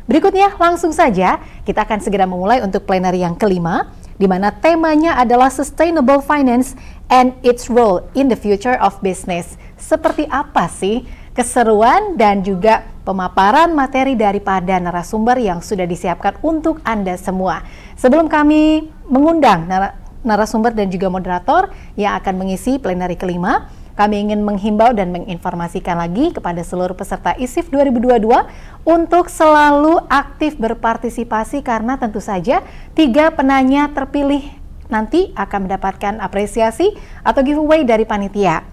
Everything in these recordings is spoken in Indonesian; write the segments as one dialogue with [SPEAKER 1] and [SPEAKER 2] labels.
[SPEAKER 1] Berikutnya, langsung saja kita akan segera memulai untuk plenary yang kelima, di mana temanya adalah Sustainable Finance and its Role in the Future of Business. Seperti apa sih keseruan dan juga pemaparan materi daripada narasumber yang sudah disiapkan untuk Anda semua. Sebelum kami mengundang narasumber dan juga moderator yang akan mengisi plenary kelima, kami ingin menghimbau dan menginformasikan lagi kepada seluruh peserta ISIF 2022 untuk selalu aktif berpartisipasi karena tentu saja 3 penanya terpilih nanti akan mendapatkan apresiasi atau giveaway dari panitia.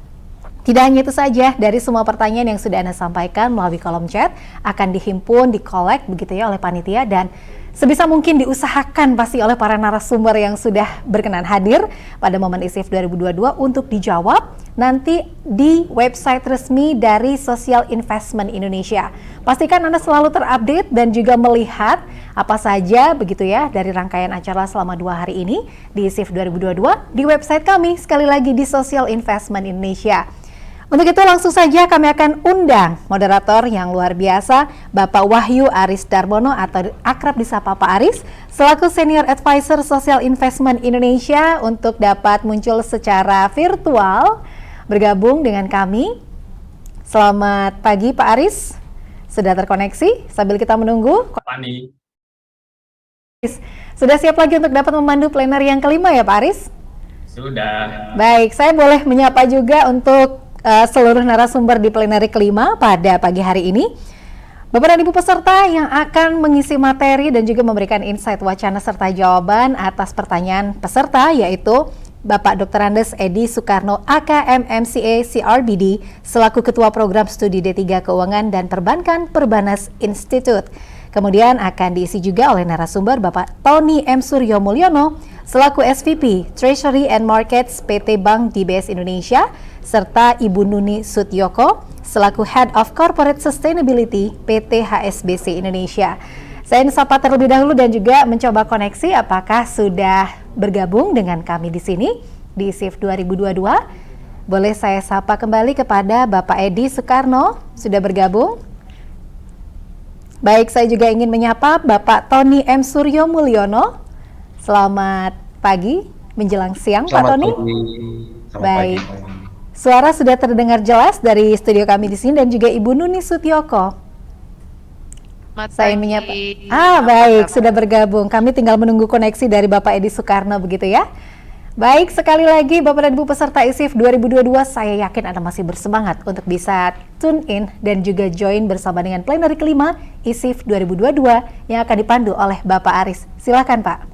[SPEAKER 1] Tidak hanya itu saja, dari semua pertanyaan yang sudah Anda sampaikan melalui kolom chat akan dihimpun, dikolek begitu ya oleh panitia dan sebisa mungkin diusahakan pasti oleh para narasumber yang sudah berkenan hadir pada momen ISIF 2022 untuk dijawab nanti di website resmi dari Social Investment Indonesia. Pastikan Anda selalu terupdate dan juga melihat apa saja begitu ya dari rangkaian acara selama 2 hari ini di ISIF 2022 di website kami, sekali lagi di Social Investment Indonesia. Untuk itu langsung saja kami akan undang moderator yang luar biasa, Bapak Wahyu Aris Darmono atau akrab disapa Pak Aris, selaku Senior Advisor Social Investment Indonesia untuk dapat muncul secara virtual bergabung dengan kami. Selamat pagi Pak Aris, sudah terkoneksi sambil kita menunggu.
[SPEAKER 2] Pani.
[SPEAKER 1] Sudah siap lagi untuk dapat memandu plenary yang kelima ya Pak Aris?
[SPEAKER 2] Sudah.
[SPEAKER 1] Baik, saya boleh menyapa juga untuk seluruh narasumber di plenary kelima pada pagi hari ini. Bapak dan Ibu peserta yang akan mengisi materi dan juga memberikan insight wacana serta jawaban atas pertanyaan peserta yaitu Bapak Dr. Andes Edi Soekarno AKM MCA CRBD selaku Ketua Program Studi D3 Keuangan dan Perbankan Perbanas Institute. Kemudian akan diisi juga oleh narasumber Bapak Tony M. Suryo Mulyono selaku SVP Treasury and Markets PT Bank DBS Indonesia serta Ibu Nuni Sutyoko selaku Head of Corporate Sustainability PT HSBC Indonesia. Saya ingin sapa terlebih dahulu dan juga mencoba koneksi apakah sudah bergabung dengan kami di sini di ISIF 2022. Boleh saya sapa kembali kepada Bapak Edi Soekarno, sudah bergabung? Baik, saya juga ingin menyapa Bapak Tony M. Suryo Mulyono. Selamat pagi, menjelang siang Pak Tony. Baik, suara sudah terdengar jelas dari studio kami di sini dan juga Ibu Nuni Sutyoko. Saya menyapa. Baik, sudah bergabung. Kami tinggal menunggu koneksi dari Bapak Edi Soekarno begitu ya. Baik, sekali lagi Bapak dan Ibu peserta ISIF 2022, saya yakin Anda masih bersemangat untuk bisa tune in dan juga join bersama dengan plenary kelima ISIF 2022 yang akan dipandu oleh Bapak Aris. Silakan Pak.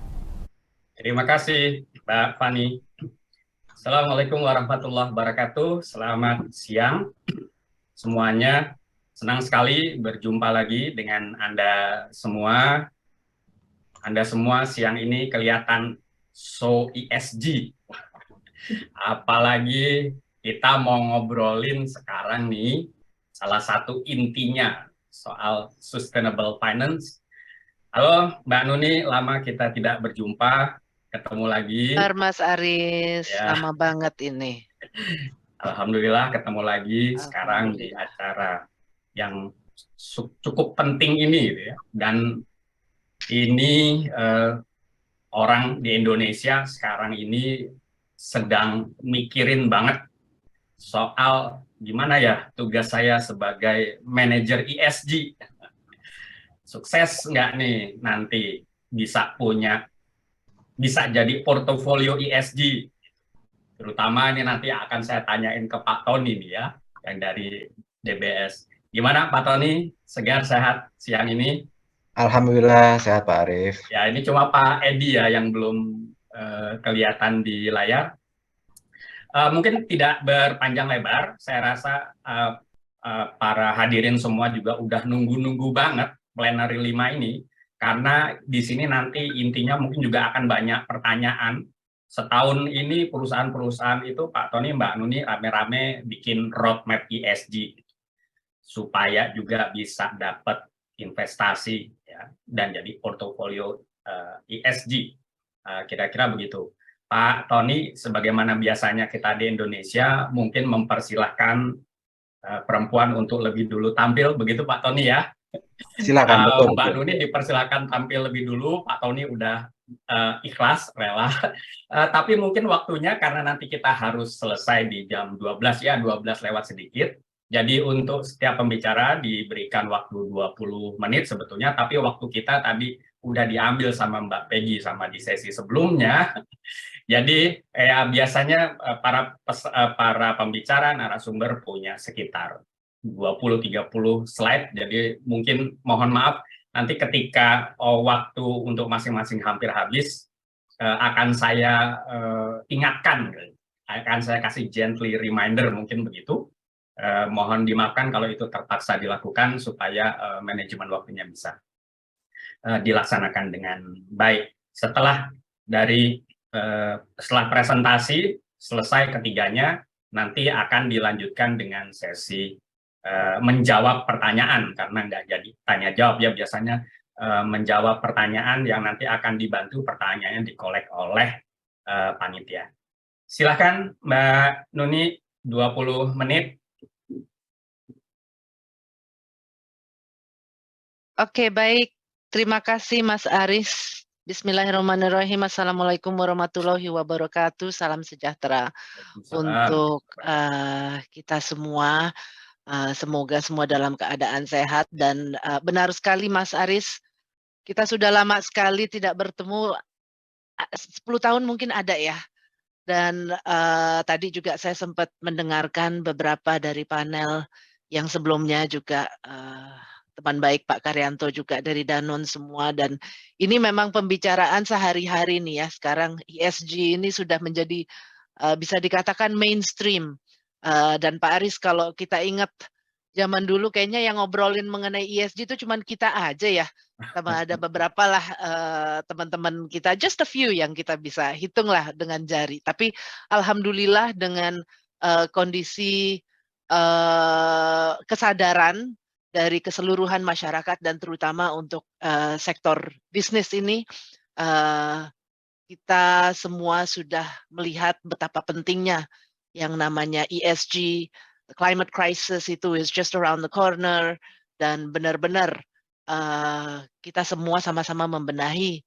[SPEAKER 2] Terima kasih Mbak Fani. Assalamualaikum warahmatullahi wabarakatuh. Selamat siang semuanya. Senang sekali berjumpa lagi dengan Anda semua. Anda semua siang ini kelihatan so ESG. Apalagi kita mau ngobrolin sekarang nih, salah satu intinya soal sustainable finance. Halo Mbak Nuni, lama kita tidak berjumpa, ketemu lagi.
[SPEAKER 3] Mas Aris,
[SPEAKER 2] Ya.
[SPEAKER 3] lama banget ini.
[SPEAKER 2] Alhamdulillah ketemu lagi sekarang di acara yang cukup penting ini gitu ya. Dan ini orang di Indonesia sekarang ini sedang mikirin banget soal gimana ya tugas saya sebagai manajer ESG. Sukses nggak nih nanti bisa jadi portofolio ESG. Terutama ini nanti akan saya tanyain ke Pak Tony nih ya, yang dari DBS. Gimana Pak Tony? Segar sehat siang ini?
[SPEAKER 4] Alhamdulillah sehat Pak Arif.
[SPEAKER 2] Ya, ini cuma Pak Edi ya yang belum kelihatan di layar. Mungkin tidak berpanjang lebar, saya rasa para hadirin semua juga udah nunggu-nunggu banget plenary 5 ini, karena di sini nanti intinya mungkin juga akan banyak pertanyaan. Setahun ini perusahaan-perusahaan itu Pak Tony, Mbak Nuni rame-rame bikin roadmap ESG supaya juga bisa dapat investasi ya, dan jadi portofolio ESG. Kira-kira begitu. Pak Tony, sebagaimana biasanya kita di Indonesia, mungkin mempersilahkan perempuan untuk lebih dulu tampil, begitu Pak Tony ya?
[SPEAKER 4] Silakan, betul,
[SPEAKER 2] Mbak
[SPEAKER 4] betul.
[SPEAKER 2] Nuni dipersilakan tampil lebih dulu, Pak Tony udah ikhlas, rela. Tapi mungkin waktunya karena nanti kita harus selesai di jam 12 ya, 12 lewat sedikit. Jadi untuk setiap pembicara diberikan waktu 20 menit sebetulnya, tapi waktu kita tadi udah diambil sama Mbak Peggy sama di sesi sebelumnya. Jadi biasanya para pembicara narasumber punya sekitar 20-30 slide. Jadi mungkin mohon maaf nanti ketika waktu untuk masing-masing hampir habis akan saya ingatkan, akan saya kasih gently reminder mungkin begitu. Mohon dimaafkan kalau itu terpaksa dilakukan supaya manajemen waktunya bisa dilaksanakan dengan baik. Setelah presentasi selesai ketiganya, nanti akan dilanjutkan dengan sesi menjawab pertanyaan, karena nggak jadi tanya jawab ya, biasanya menjawab pertanyaan yang nanti akan dibantu pertanyaannya dikolek oleh panitia. Silakan Mbak Nuni, 20 menit.
[SPEAKER 3] Oke, baik. Terima kasih Mas Aris. Bismillahirrahmanirrahim. Assalamualaikum warahmatullahi wabarakatuh. Salam sejahtera untuk kita semua. Semoga semua dalam keadaan sehat dan benar sekali Mas Aris. Kita sudah lama sekali tidak bertemu. 10 tahun mungkin ada ya. Dan tadi juga saya sempat mendengarkan beberapa dari panel yang sebelumnya juga teman baik Pak Karyanto juga dari Danone semua, dan ini memang pembicaraan sehari-hari nih ya. Sekarang ESG ini sudah menjadi bisa dikatakan mainstream. Dan Pak Aris, kalau kita ingat zaman dulu kayaknya yang ngobrolin mengenai ESG itu cuman kita aja ya. Sama ada beberapa lah teman-teman kita, just a few yang kita bisa hitung lah dengan jari. Tapi alhamdulillah dengan kondisi kesadaran dari keseluruhan masyarakat dan terutama untuk sektor bisnis ini, kita semua sudah melihat betapa pentingnya yang namanya ESG, the climate crisis itu is just around the corner, dan benar-benar kita semua sama-sama membenahi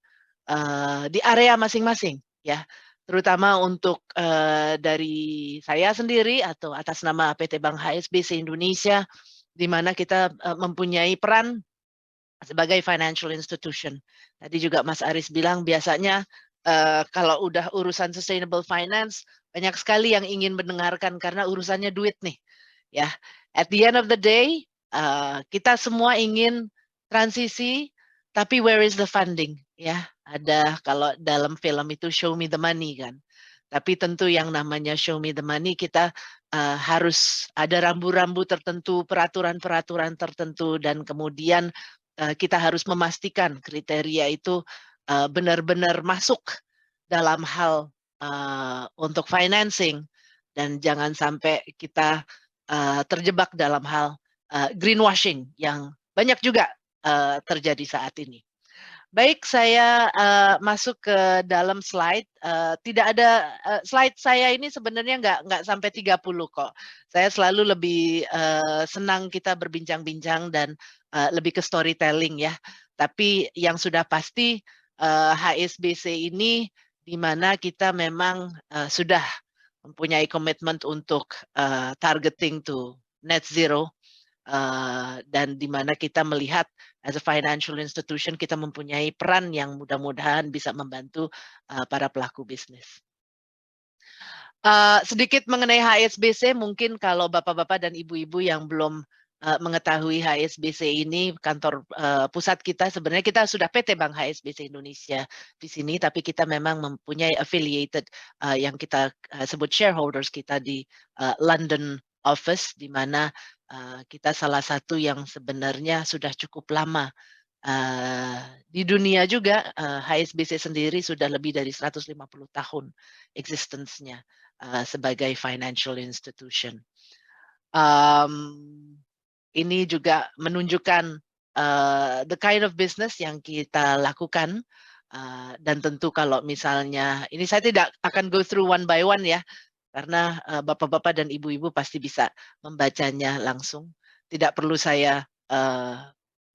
[SPEAKER 3] di area masing-masing ya, terutama untuk dari saya sendiri atau atas nama PT Bank HSBC Indonesia, di mana kita mempunyai peran sebagai financial institution. Tadi juga Mas Aris bilang biasanya kalau udah urusan sustainable finance banyak sekali yang ingin mendengarkan karena urusannya duit nih ya. At the end of the day kita semua ingin transisi, tapi where is the funding ya? Ada kalau dalam film itu show me the money kan. Tapi tentu yang namanya show me the money kita harus ada rambu-rambu tertentu, peraturan-peraturan tertentu, dan kemudian kita harus memastikan kriteria itu benar-benar masuk dalam hal untuk financing, dan jangan sampai kita terjebak dalam hal greenwashing yang banyak juga terjadi saat ini. Baik, saya masuk ke dalam slide. Tidak ada slide saya ini sebenarnya nggak sampai 30 kok. Saya selalu lebih senang kita berbincang-bincang dan lebih ke storytelling ya. Tapi yang sudah pasti HSBC ini di mana kita memang sudah mempunyai komitmen untuk targeting to net zero, dan di mana kita melihat as a financial institution kita mempunyai peran yang mudah-mudahan bisa membantu para pelaku bisnis. Sedikit mengenai HSBC, mungkin kalau bapak-bapak dan ibu-ibu yang belum mengetahui HSBC ini, kantor pusat kita sebenarnya kita sudah PT Bank HSBC Indonesia di sini, tapi kita memang mempunyai affiliated yang kita sebut shareholders kita di London office, di mana kita salah satu yang sebenarnya sudah cukup lama di dunia juga. HSBC sendiri sudah lebih dari 150 tahun existence-nya sebagai financial institution. Ini juga menunjukkan the kind of business yang kita lakukan, dan tentu kalau misalnya ini saya tidak akan go through one by one ya, karena bapak-bapak dan ibu-ibu pasti bisa membacanya langsung. Tidak perlu saya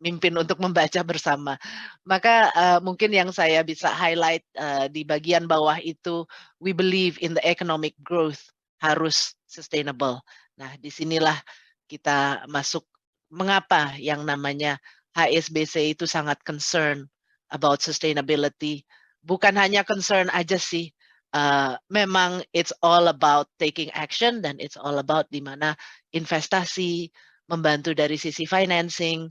[SPEAKER 3] mimpin untuk membaca bersama. Maka mungkin yang saya bisa highlight di bagian bawah itu, we believe in the economic growth harus sustainable. Nah, disinilah kita masuk mengapa yang namanya HSBC itu sangat concern about sustainability. Bukan hanya concern aja sih, memang it's all about taking action dan it's all about di mana investasi, membantu dari sisi financing,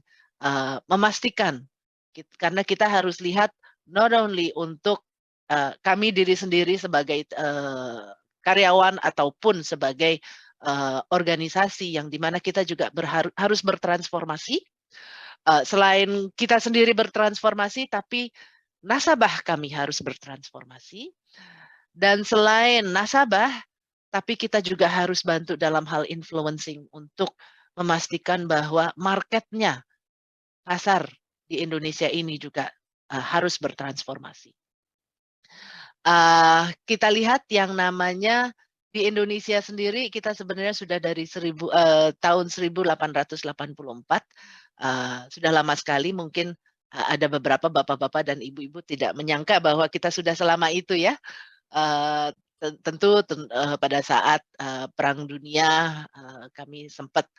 [SPEAKER 3] memastikan karena kita harus lihat not only untuk kami diri sendiri sebagai karyawan ataupun sebagai organisasi yang dimana kita juga harus bertransformasi. Selain kita sendiri bertransformasi, tapi nasabah kami harus bertransformasi. Dan selain nasabah, tapi kita juga harus bantu dalam hal influencing untuk memastikan bahwa marketnya, pasar di Indonesia ini juga harus bertransformasi. Kita lihat yang namanya di Indonesia sendiri, kita sebenarnya sudah dari tahun 1884, sudah lama sekali, mungkin ada beberapa bapak-bapak dan ibu-ibu tidak menyangka bahwa kita sudah selama itu ya. Tentu pada saat Perang Dunia kami sempat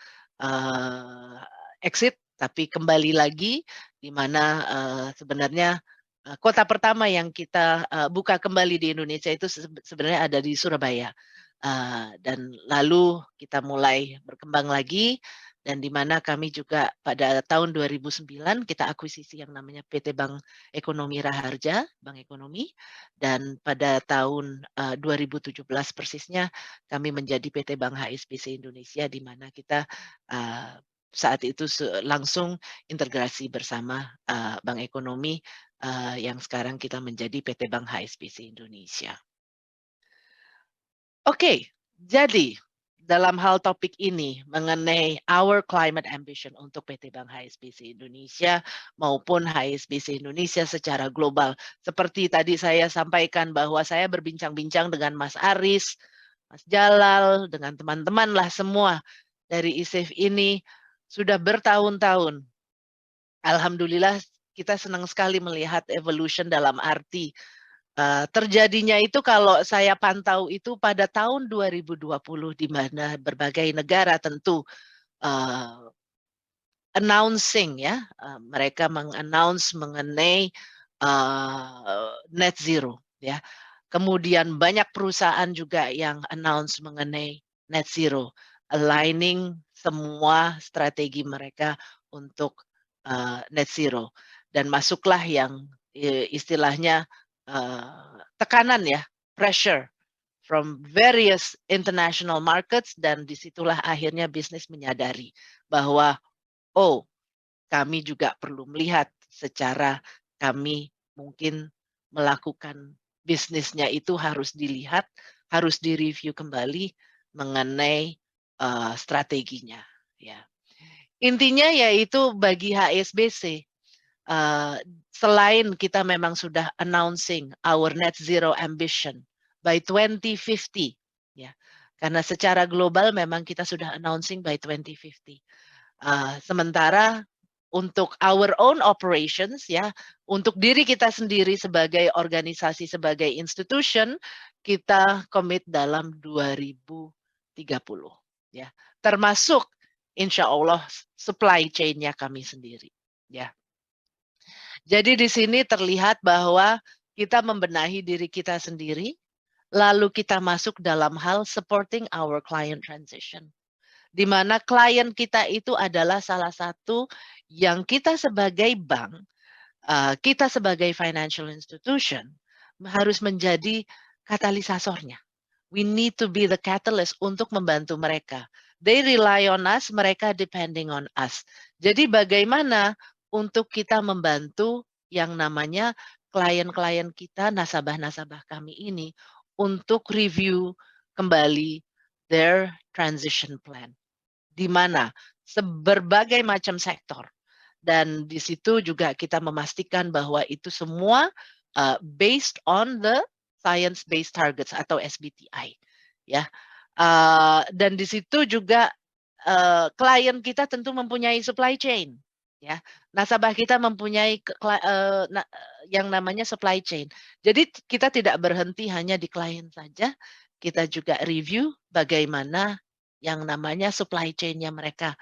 [SPEAKER 3] exit, tapi kembali lagi di mana sebenarnya kota pertama yang kita buka kembali di Indonesia itu sebenarnya ada di Surabaya. Dan lalu kita mulai berkembang lagi, dan di mana kami juga pada tahun 2009 kita akuisisi yang namanya PT Bank Ekonomi Raharja, Bank Ekonomi, dan pada tahun 2017 persisnya kami menjadi PT Bank HSBC Indonesia, di mana kita saat itu langsung integrasi bersama Bank Ekonomi yang sekarang kita menjadi PT Bank HSBC Indonesia. Oke, jadi dalam hal topik ini mengenai our climate ambition untuk PT Bank HSBC Indonesia maupun HSBC Indonesia secara global. Seperti tadi saya sampaikan bahwa saya berbincang-bincang dengan Mas Aris, Mas Jalal, dengan teman-teman lah semua dari ISEF ini sudah bertahun-tahun. Alhamdulillah kita senang sekali melihat evolution dalam arti terjadinya itu kalau saya pantau itu pada tahun 2020 di mana berbagai negara tentu announcing ya, mereka mengannounce mengenai net zero ya. Kemudian banyak perusahaan juga yang announce mengenai net zero, aligning semua strategi mereka untuk net zero, dan masuklah yang istilahnya tekanan ya, pressure from various international markets, dan disitulah akhirnya bisnis menyadari bahwa oh, kami juga perlu melihat secara kami mungkin melakukan bisnisnya itu harus dilihat, harus direview kembali mengenai strateginya. Ya. Intinya yaitu bagi HSBC, selain kita memang sudah announcing our net zero ambition by 2050, ya, karena secara global memang kita sudah announcing by 2050. Sementara untuk our own operations ya, untuk diri kita sendiri sebagai organisasi, sebagai institution, kita komit dalam 2030 ya, termasuk insya Allah supply chain-nya kami sendiri ya. Jadi di sini terlihat bahwa kita membenahi diri kita sendiri, lalu kita masuk dalam hal supporting our client transition, di mana klien kita itu adalah salah satu yang kita sebagai bank, kita sebagai financial institution harus menjadi katalisatornya. We need to be the catalyst untuk membantu mereka. They rely on us, mereka depending on us. Jadi bagaimana untuk kita membantu yang namanya klien-klien kita, nasabah-nasabah kami ini untuk review kembali their transition plan, di mana berbagai macam sektor, dan di situ juga kita memastikan bahwa itu semua based on the science-based targets atau SBTI, ya. Dan di situ juga klien kita tentu mempunyai supply chain, ya. Nasabah kita mempunyai yang namanya supply chain. Jadi kita tidak berhenti hanya di klien saja, kita juga review bagaimana yang namanya supply chain-nya mereka,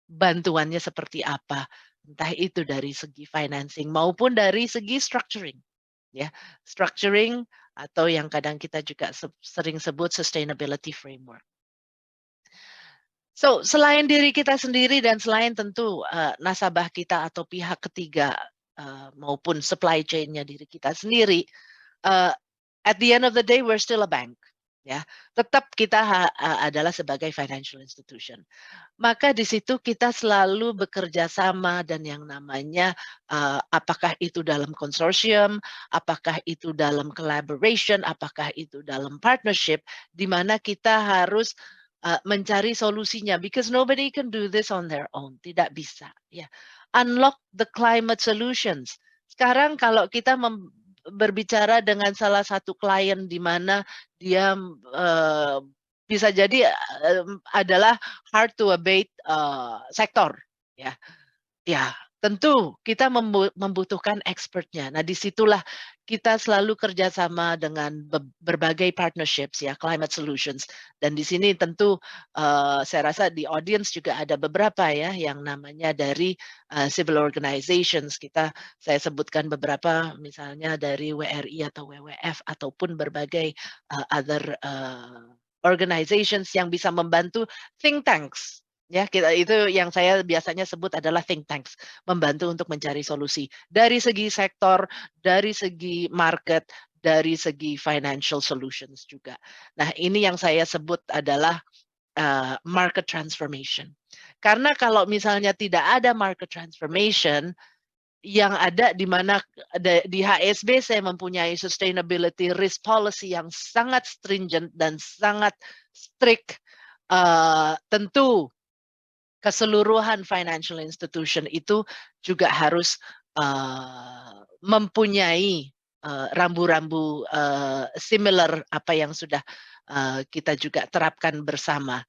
[SPEAKER 3] bantuannya seperti apa, entah itu dari segi financing maupun dari segi structuring, ya. Structuring atau yang kadang kita juga sering sebut sustainability framework. So, selain diri kita sendiri dan selain tentu nasabah kita atau pihak ketiga maupun supply chain-nya diri kita sendiri, at the end of the day we're still a bank, ya. Tetap kita adalah sebagai financial institution. Maka di situ kita selalu bekerja sama dan yang namanya apakah itu dalam konsorsium, apakah itu dalam collaboration, apakah itu dalam partnership, di mana kita harus mencari solusinya, because nobody can do this on their own, tidak bisa, ya. Unlock the climate solutions. Sekarang kalau kita berbicara dengan salah satu klien di mana dia bisa jadi adalah hard to abate sektor, ya. Ya, tentu kita membutuhkan expertnya. Nah, disitulah kita selalu kerjasama dengan berbagai partnerships, ya, climate solutions. Dan di sini tentu saya rasa di audience juga ada beberapa, ya, yang namanya dari civil organizations. Saya sebutkan beberapa, misalnya dari WRI atau WWF ataupun berbagai other organizations yang bisa membantu think tanks. Ya, itu yang saya biasanya sebut adalah think tanks, membantu untuk mencari solusi dari segi sektor, dari segi market, dari segi financial solutions juga. Nah, ini yang saya sebut adalah market transformation. Karena kalau misalnya tidak ada market transformation, yang ada di mana di HSB saya mempunyai sustainability risk policy yang sangat stringent dan sangat strict. Tentu keseluruhan financial institution itu juga harus mempunyai rambu-rambu similar apa yang sudah kita juga terapkan bersama.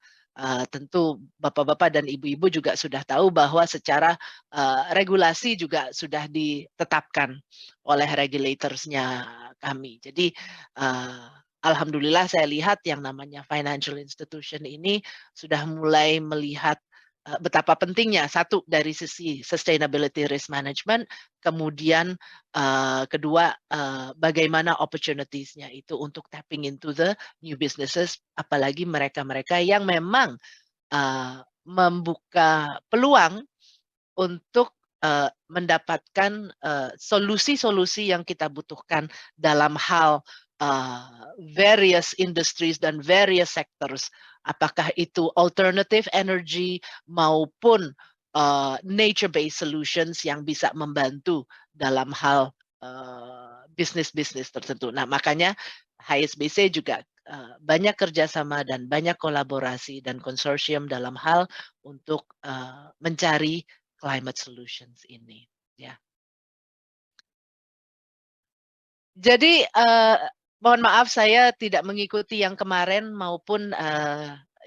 [SPEAKER 3] Tentu bapak-bapak dan ibu-ibu juga sudah tahu bahwa secara regulasi juga sudah ditetapkan oleh regulatorsnya kami. Jadi alhamdulillah saya lihat yang namanya financial institution ini sudah mulai melihat betapa pentingnya, satu dari sisi sustainability risk management, kemudian kedua bagaimana opportunities-nya itu untuk tapping into the new businesses, apalagi mereka-mereka yang memang membuka peluang untuk mendapatkan solusi-solusi yang kita butuhkan dalam hal various industries dan various sectors, apakah itu alternative energy maupun nature-based solutions yang bisa membantu dalam hal bisnis-bisnis tertentu. Nah, makanya HSBC juga banyak kerjasama dan banyak kolaborasi dan konsorsium dalam hal untuk mencari climate solutions ini, ya. Jadi mohon maaf saya tidak mengikuti yang kemarin maupun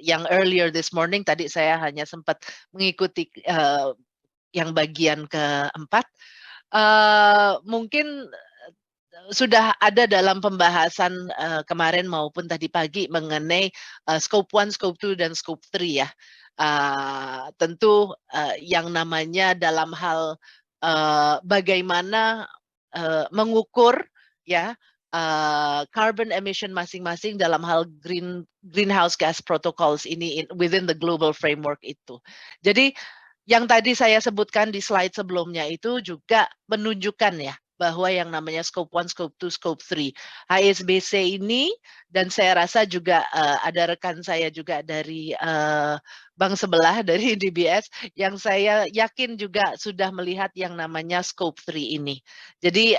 [SPEAKER 3] yang earlier this morning. Tadi saya hanya sempat mengikuti yang bagian keempat. Mungkin sudah ada dalam pembahasan kemarin maupun tadi pagi mengenai scope 1, scope 2, dan scope 3, ya. Tentu yang namanya dalam hal bagaimana mengukur, ya, carbon emission masing-masing dalam hal greenhouse gas protocols ini within the global framework itu. Jadi yang tadi saya sebutkan di slide sebelumnya itu juga menunjukkan, ya, bahwa yang namanya scope 1, scope 2, scope 3. HSBC ini, dan saya rasa juga ada rekan saya juga dari bank sebelah dari DBS, yang saya yakin juga sudah melihat yang namanya scope 3 ini. Jadi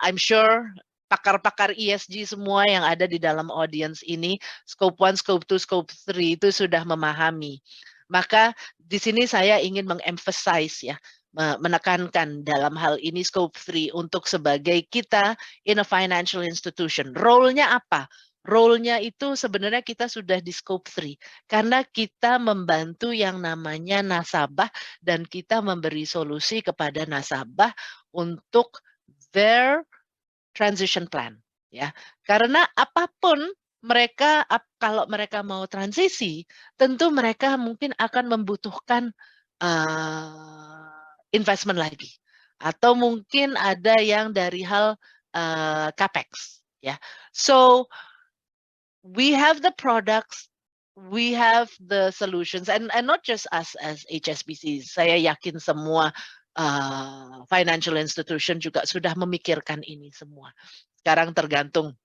[SPEAKER 3] I'm sure pakar-pakar ESG semua yang ada di dalam audience ini, scope 1, scope 2, scope 3 itu sudah memahami. Maka di sini saya ingin mengemphasize, ya, menekankan dalam hal ini scope 3 untuk sebagai kita in a financial institution. Role-nya apa? role-nya itu sebenarnya kita sudah di scope 3 karena kita membantu yang namanya nasabah dan kita memberi solusi kepada nasabah untuk their transition plan, ya. Karena apapun mereka kalau mereka mau transisi, tentu mereka mungkin akan membutuhkan investment lagi atau mungkin ada yang dari hal capex, ya. So we have the products, we have the solutions, and not just us as HSBC. Saya yakin semua financial institution juga sudah memikirkan ini semua. Sekarang tergantung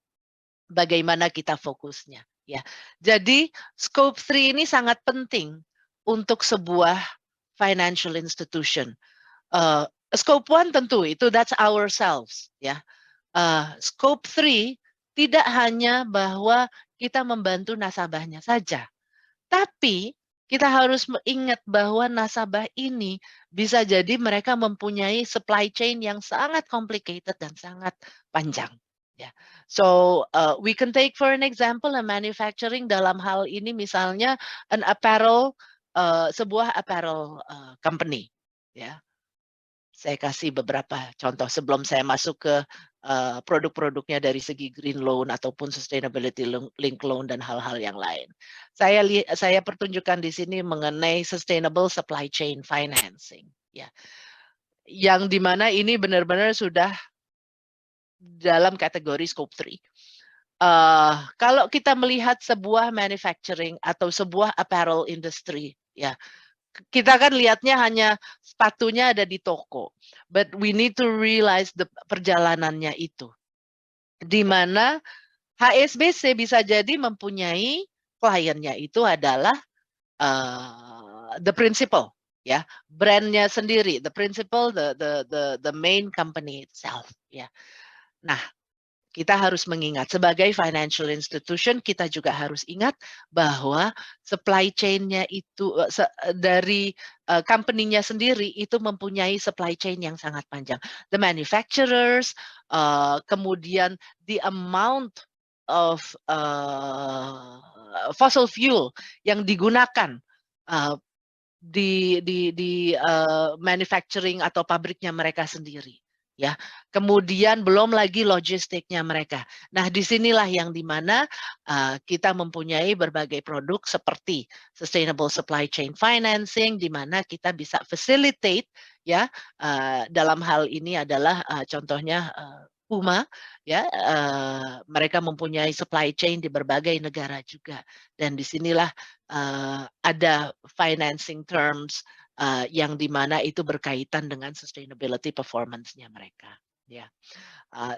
[SPEAKER 3] bagaimana kita fokusnya, ya. Jadi scope 3 ini sangat penting untuk sebuah financial institution. Scope 1 tentu itu that's ourselves, ya. Scope 3 tidak hanya bahwa kita membantu nasabahnya saja, tapi kita harus ingat bahwa nasabah ini bisa jadi mereka mempunyai supply chain yang sangat complicated dan sangat panjang. Ya, so we can take for an example a manufacturing dalam hal ini misalnya an apparel, sebuah apparel company. Ya, saya kasih beberapa contoh sebelum saya masuk ke produk-produknya dari segi green loan ataupun sustainability link loan dan hal-hal yang lain. Saya pertunjukkan di sini mengenai sustainable supply chain financing, ya. Yang dimana ini benar-benar sudah dalam kategori scope 3. Kalau kita melihat sebuah manufacturing atau sebuah apparel industry, ya, kita kan lihatnya hanya sepatunya ada di toko, but we need to realize perjalanannya itu. Di mana HSBC bisa jadi mempunyai kliennya itu adalah the principal, ya, brandnya sendiri, the principal, the main company itself, ya. Nah, kita harus mengingat sebagai financial institution kita juga harus ingat bahwa supply chain-nya itu dari company-nya sendiri itu mempunyai supply chain yang sangat panjang. The manufacturers, kemudian the amount of fossil fuel yang digunakan di manufacturing atau pabriknya mereka sendiri, ya. Kemudian belum lagi logistiknya mereka. Nah, disinilah yang dimana kita mempunyai berbagai produk seperti sustainable supply chain financing, di mana kita bisa facilitate, ya. Dalam hal ini adalah contohnya Puma, ya. Mereka mempunyai supply chain di berbagai negara juga, dan disinilah ada financing terms yang dimana itu berkaitan dengan sustainability performance-nya mereka. Ya,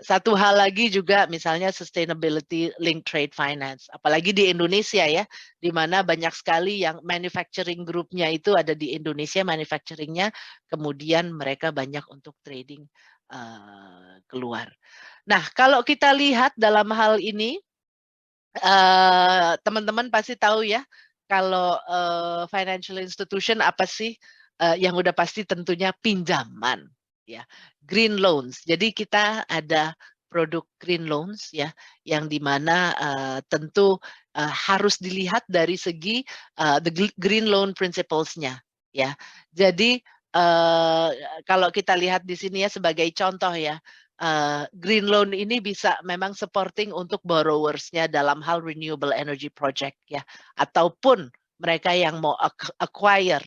[SPEAKER 3] satu hal lagi juga misalnya sustainability linked trade finance, apalagi di Indonesia, ya, di mana banyak sekali yang manufacturing grupnya itu ada di Indonesia manufacturingnya, kemudian mereka banyak untuk trading keluar. Nah, kalau kita lihat dalam hal ini, teman-teman pasti tahu, ya, kalau financial institution apa sih? Yang udah pasti tentunya pinjaman, ya, green loans. Jadi kita ada produk green loans, ya, yang dimana tentu harus dilihat dari segi the green loan principles-nya, ya. Jadi kalau kita lihat di sini, ya, sebagai contoh, ya, green loan ini bisa memang supporting untuk borrowers-nya dalam hal renewable energy project, ya, ataupun mereka yang mau acquire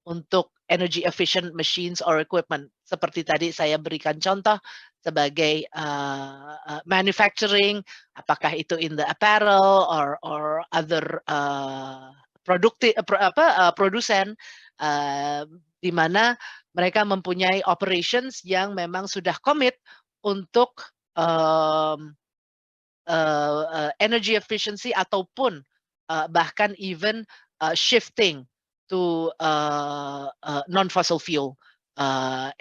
[SPEAKER 3] untuk energy efficient machines or equipment. Seperti tadi saya berikan contoh sebagai manufacturing, apakah itu in the apparel or other produsen, di mana mereka mempunyai operations yang memang sudah commit untuk energy efficiency ataupun bahkan even shifting to non-fossil fuel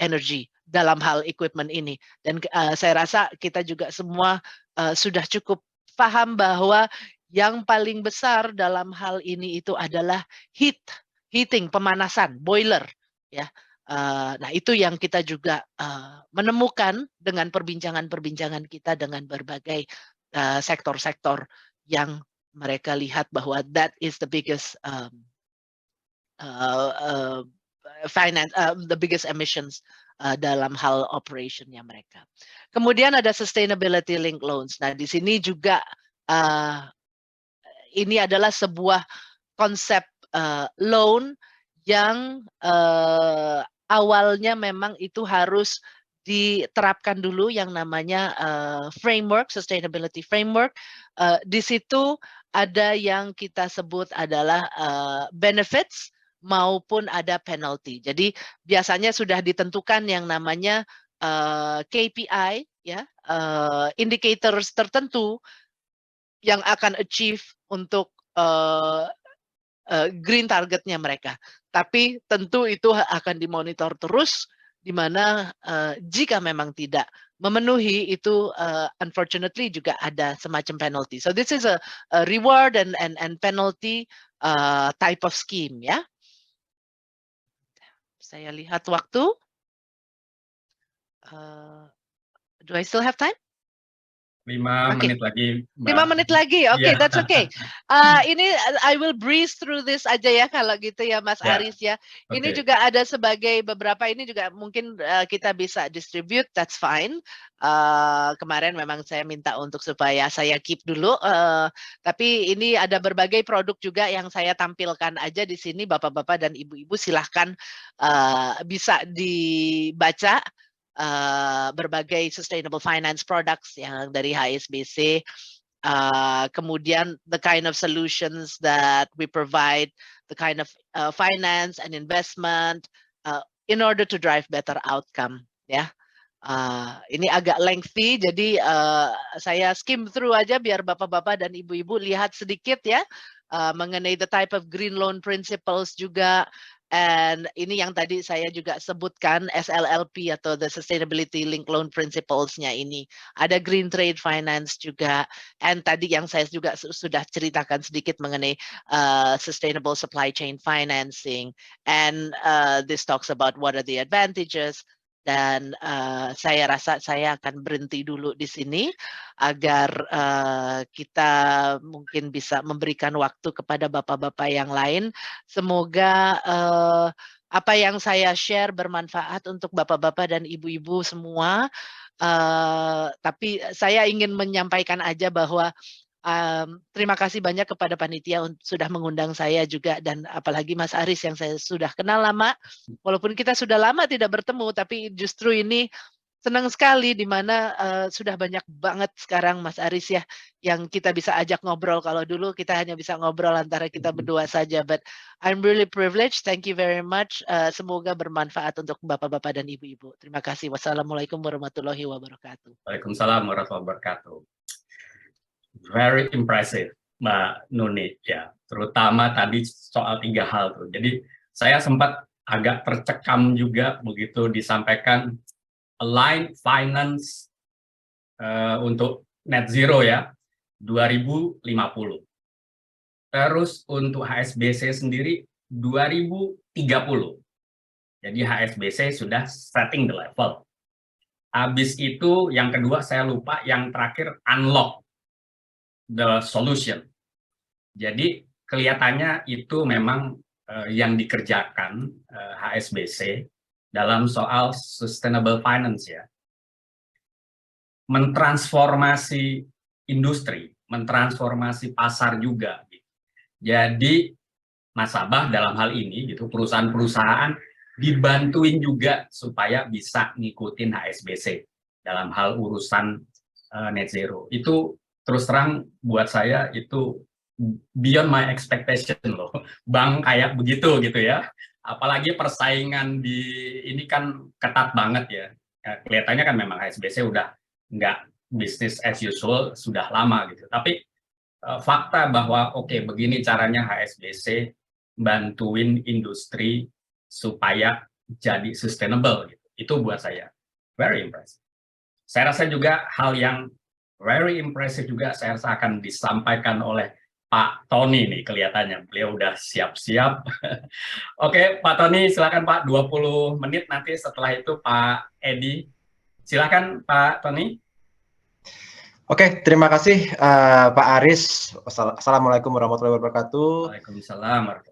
[SPEAKER 3] energy dalam hal equipment ini. Dan saya rasa kita juga semua sudah cukup paham bahwa yang paling besar dalam hal ini itu adalah heating, pemanasan, boiler, ya. Nah, itu yang kita juga menemukan dengan perbincangan-perbincangan kita dengan berbagai sektor-sektor yang mereka lihat bahwa that is the biggest the biggest emissions dalam hal operationnya mereka. Kemudian ada sustainability linked loans. Nah, di sini juga ini adalah sebuah konsep loan yang awalnya memang itu harus diterapkan dulu yang namanya framework, sustainability framework. Di situ ada yang kita sebut adalah benefits maupun ada penalty. Jadi biasanya sudah ditentukan yang namanya KPI, ya, indicators tertentu yang akan achieve untuk green targetnya mereka. Tapi tentu itu akan dimonitor terus, di mana jika memang tidak memenuhi itu, unfortunately juga ada semacam penalty. So this is a reward and penalty type of scheme, ya. Saya lihat waktu. Do I still have time?
[SPEAKER 2] 5 menit lagi, Mbak.
[SPEAKER 3] 5 menit lagi, oke,
[SPEAKER 2] Yeah.
[SPEAKER 3] that's okay. Ini I will breeze through this aja ya kalau gitu ya, Mas
[SPEAKER 2] Yeah.
[SPEAKER 3] Aris ya. Ini
[SPEAKER 2] Okay.
[SPEAKER 3] juga ada sebagai beberapa, ini juga mungkin kita bisa distribute, that's fine. Kemarin memang saya minta untuk supaya saya keep dulu, tapi ini ada berbagai produk juga yang saya tampilkan aja di sini, Bapak-bapak dan Ibu-ibu silahkan bisa dibaca. Berbagai sustainable finance products yang dari HSBC, kemudian the kind of solutions that we provide, the kind of finance and investment in order to drive better outcome, ya. Ini agak lengthy, jadi saya skim through aja biar bapak-bapak dan ibu-ibu lihat sedikit ya mengenai the type of green loan principles juga. And ini yang tadi saya juga sebutkan SLLP atau the Sustainability Linked Loan Principles-nya ini. Ada Green Trade Finance juga. And tadi yang saya juga sudah ceritakan sedikit mengenai Sustainable Supply Chain Financing. And this talks about what are the advantages. Dan saya rasa saya akan berhenti dulu di sini agar kita mungkin bisa memberikan waktu kepada bapak-bapak yang lain. Semoga apa yang saya share bermanfaat untuk bapak-bapak dan ibu-ibu semua. Tapi saya ingin menyampaikan aja bahwa terima kasih banyak kepada panitia sudah mengundang saya juga, dan apalagi Mas Aris yang saya sudah kenal lama. Walaupun kita sudah lama tidak bertemu, tapi justru ini senang sekali di mana sudah banyak banget sekarang Mas Aris ya yang kita bisa ajak ngobrol. Kalau dulu kita hanya bisa ngobrol antara kita berdua saja. But I'm really privileged. Thank you very much. Semoga bermanfaat untuk bapak-bapak dan ibu-ibu. Terima kasih. Wassalamualaikum warahmatullahi wabarakatuh.
[SPEAKER 2] Waalaikumsalam warahmatullahi wabarakatuh. Very impressive, Mbak Nuni, ya. Terutama tadi soal 3 hal tuh. Jadi saya sempat agak tercekam juga begitu disampaikan aligned finance untuk net zero ya 2050. Terus untuk HSBC sendiri 2030. Jadi HSBC sudah setting the level. Habis itu yang kedua saya lupa, yang terakhir unlock the solution. Jadi kelihatannya itu memang yang dikerjakan HSBC dalam soal sustainable finance ya. Mentransformasi industri, mentransformasi pasar juga. Jadi nasabah dalam hal ini gitu, perusahaan-perusahaan dibantuin juga supaya bisa ngikutin HSBC dalam hal urusan net zero. Itu terus terang buat saya itu beyond my expectation loh, bank kayak begitu gitu ya. Apalagi persaingan di ini kan ketat banget ya. Kelihatannya kan memang HSBC udah nggak business as usual sudah lama gitu. Tapi fakta bahwa oke, begini caranya HSBC bantuin industri supaya jadi sustainable gitu. Itu buat saya very impressive. Saya rasa juga hal yang very impressive juga saya rasa akan disampaikan oleh Pak Tony nih, kelihatannya beliau udah siap-siap. Oke, Pak Tony silakan Pak, 20 menit nanti setelah itu Pak Edi. Silakan Pak Tony.
[SPEAKER 4] Oke, terima kasih Pak Aris. Assalamualaikum warahmatullahi wabarakatuh.
[SPEAKER 2] Waalaikumsalam.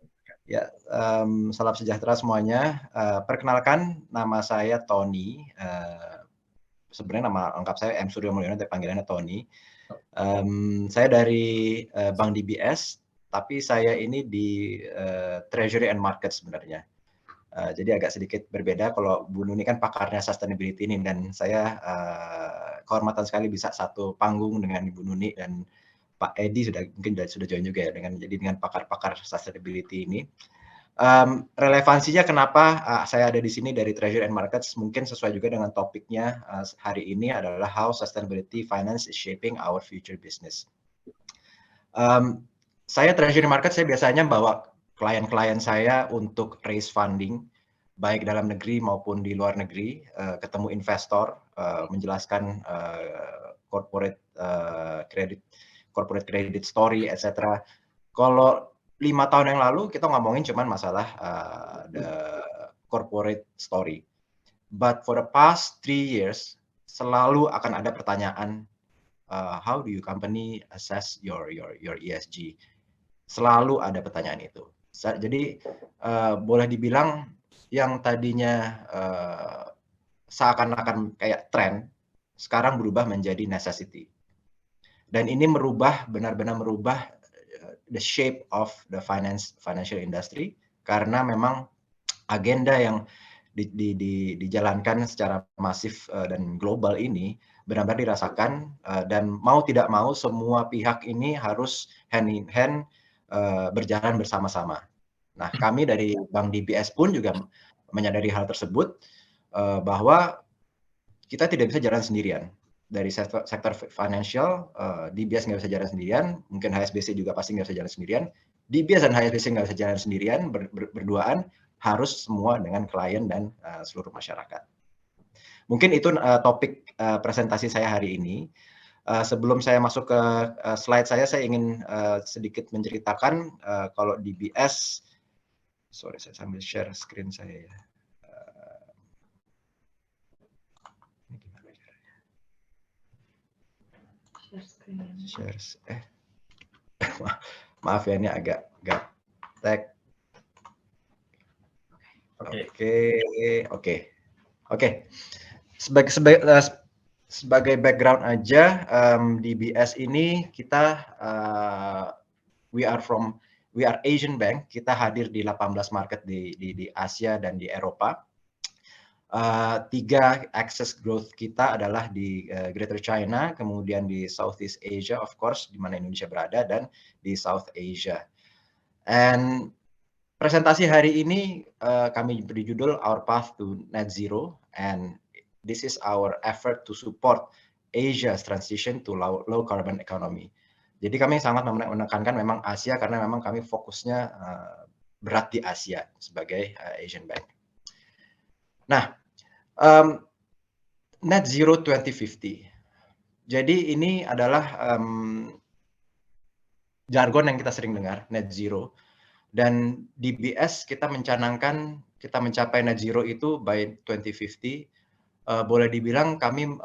[SPEAKER 4] Ya, salam sejahtera semuanya. Perkenalkan, nama saya Tony. Sebenarnya nama lengkap saya M. Suryo Mulyono, tapi panggilannya Tony. Saya dari Bank DBS, tapi saya ini di Treasury and Market sebenarnya. Jadi agak sedikit berbeda. Kalau Bu Nuni kan pakarnya sustainability ini, dan saya kehormatan sekali bisa satu panggung dengan Ibu Nuni, dan Pak Edi mungkin sudah join juga ya dengan pakar-pakar sustainability ini. Relevansinya kenapa saya ada di sini dari Treasury and Markets, mungkin sesuai juga dengan topiknya hari ini adalah how sustainability finance is shaping our future business. Saya Treasury Market, saya biasanya bawa klien-klien saya untuk raise funding, baik dalam negeri maupun di luar negeri, ketemu investor, menjelaskan corporate credit story, etc. Kalau 5 tahun yang lalu kita ngomongin cuman masalah the corporate story. But for the past 3 years, selalu akan ada pertanyaan, how do you company assess your ESG? Selalu ada pertanyaan itu. Jadi boleh dibilang yang tadinya seakan-akan kayak tren, sekarang berubah menjadi necessity. Dan ini benar-benar merubah the shape of the financial industry, karena memang agenda yang dijalankan secara masif dan global ini benar-benar dirasakan, dan mau tidak mau semua pihak ini harus hand in hand berjalan bersama-sama. Nah, kami dari Bank DBS pun juga menyadari hal tersebut, bahwa kita tidak bisa jalan sendirian. Dari sektor financial, DBS nggak bisa jalan sendirian, mungkin HSBC juga pasti nggak bisa jalan sendirian, DBS dan HSBC nggak bisa jalan sendirian, berduaan, harus semua dengan klien dan seluruh masyarakat. Mungkin itu topik presentasi saya hari ini. Sebelum saya masuk ke slide saya ingin sedikit menceritakan kalau DBS, sorry saya sambil share screen saya ya. Shares. Maaf ya, ini agak tag. Oke. Sebagai background aja, DBS ini kita we are Asian Bank. Kita hadir di 18 market di Asia dan di Eropa. 3 access growth kita adalah di Greater China, kemudian di Southeast Asia, of course, di mana Indonesia berada, dan di South Asia. And presentasi hari ini kami beri judul Our Path to Net Zero, and this is our effort to support Asia's transition to low carbon economy. Jadi kami sangat menekankan memang Asia, karena memang kami fokusnya berat di Asia sebagai Asian Bank. Nah, Net Zero 2050. Jadi ini adalah jargon yang kita sering dengar, Net Zero. Dan DBS kita mencanangkan kita mencapai Net Zero itu by 2050. Boleh dibilang kami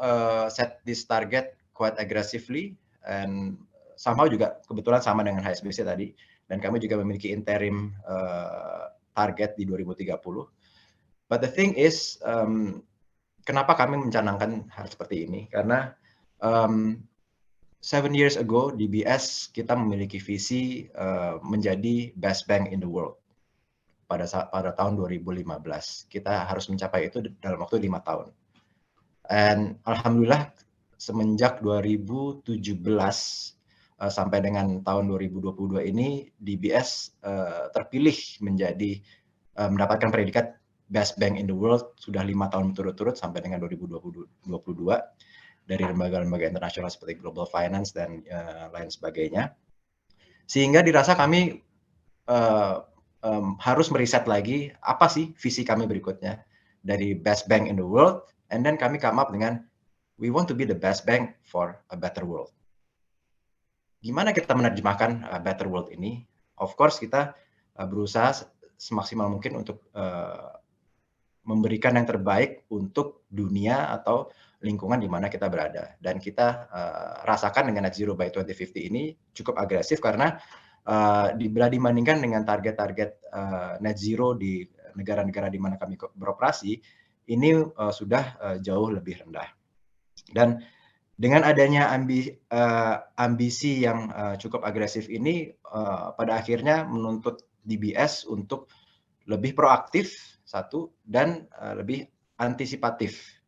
[SPEAKER 4] set this target quite aggressively, and somehow juga kebetulan sama dengan HSBC tadi. Dan kami juga memiliki interim target di 2030. But the thing is, kenapa kami mencanangkan hal seperti ini? Karena 7 years ago, DBS kita memiliki visi menjadi best bank in the world pada tahun 2015. Kita harus mencapai itu dalam waktu 5 tahun. And alhamdulillah semenjak 2017 sampai dengan tahun 2022 ini, DBS terpilih menjadi mendapatkan predikat Best Bank in the World sudah 5 tahun berturut-turut sampai dengan 2022 dari lembaga-lembaga internasional seperti Global Finance dan lain sebagainya. Sehingga dirasa kami harus meriset lagi apa sih visi kami berikutnya dari Best Bank in the World, and then kami come up dengan we want to be the best bank for a better world. Gimana kita menerjemahkan better world ini? Of course kita berusaha semaksimal mungkin untuk memberikan yang terbaik untuk dunia atau lingkungan di mana kita berada. Dan kita rasakan dengan net zero by 2050 ini cukup agresif karena bila dibandingkan dengan target-target net zero di negara-negara di mana kami beroperasi, ini sudah jauh lebih rendah. Dan dengan adanya ambisi yang cukup agresif ini, pada akhirnya menuntut DBS untuk lebih proaktif, satu, dan lebih antisipatif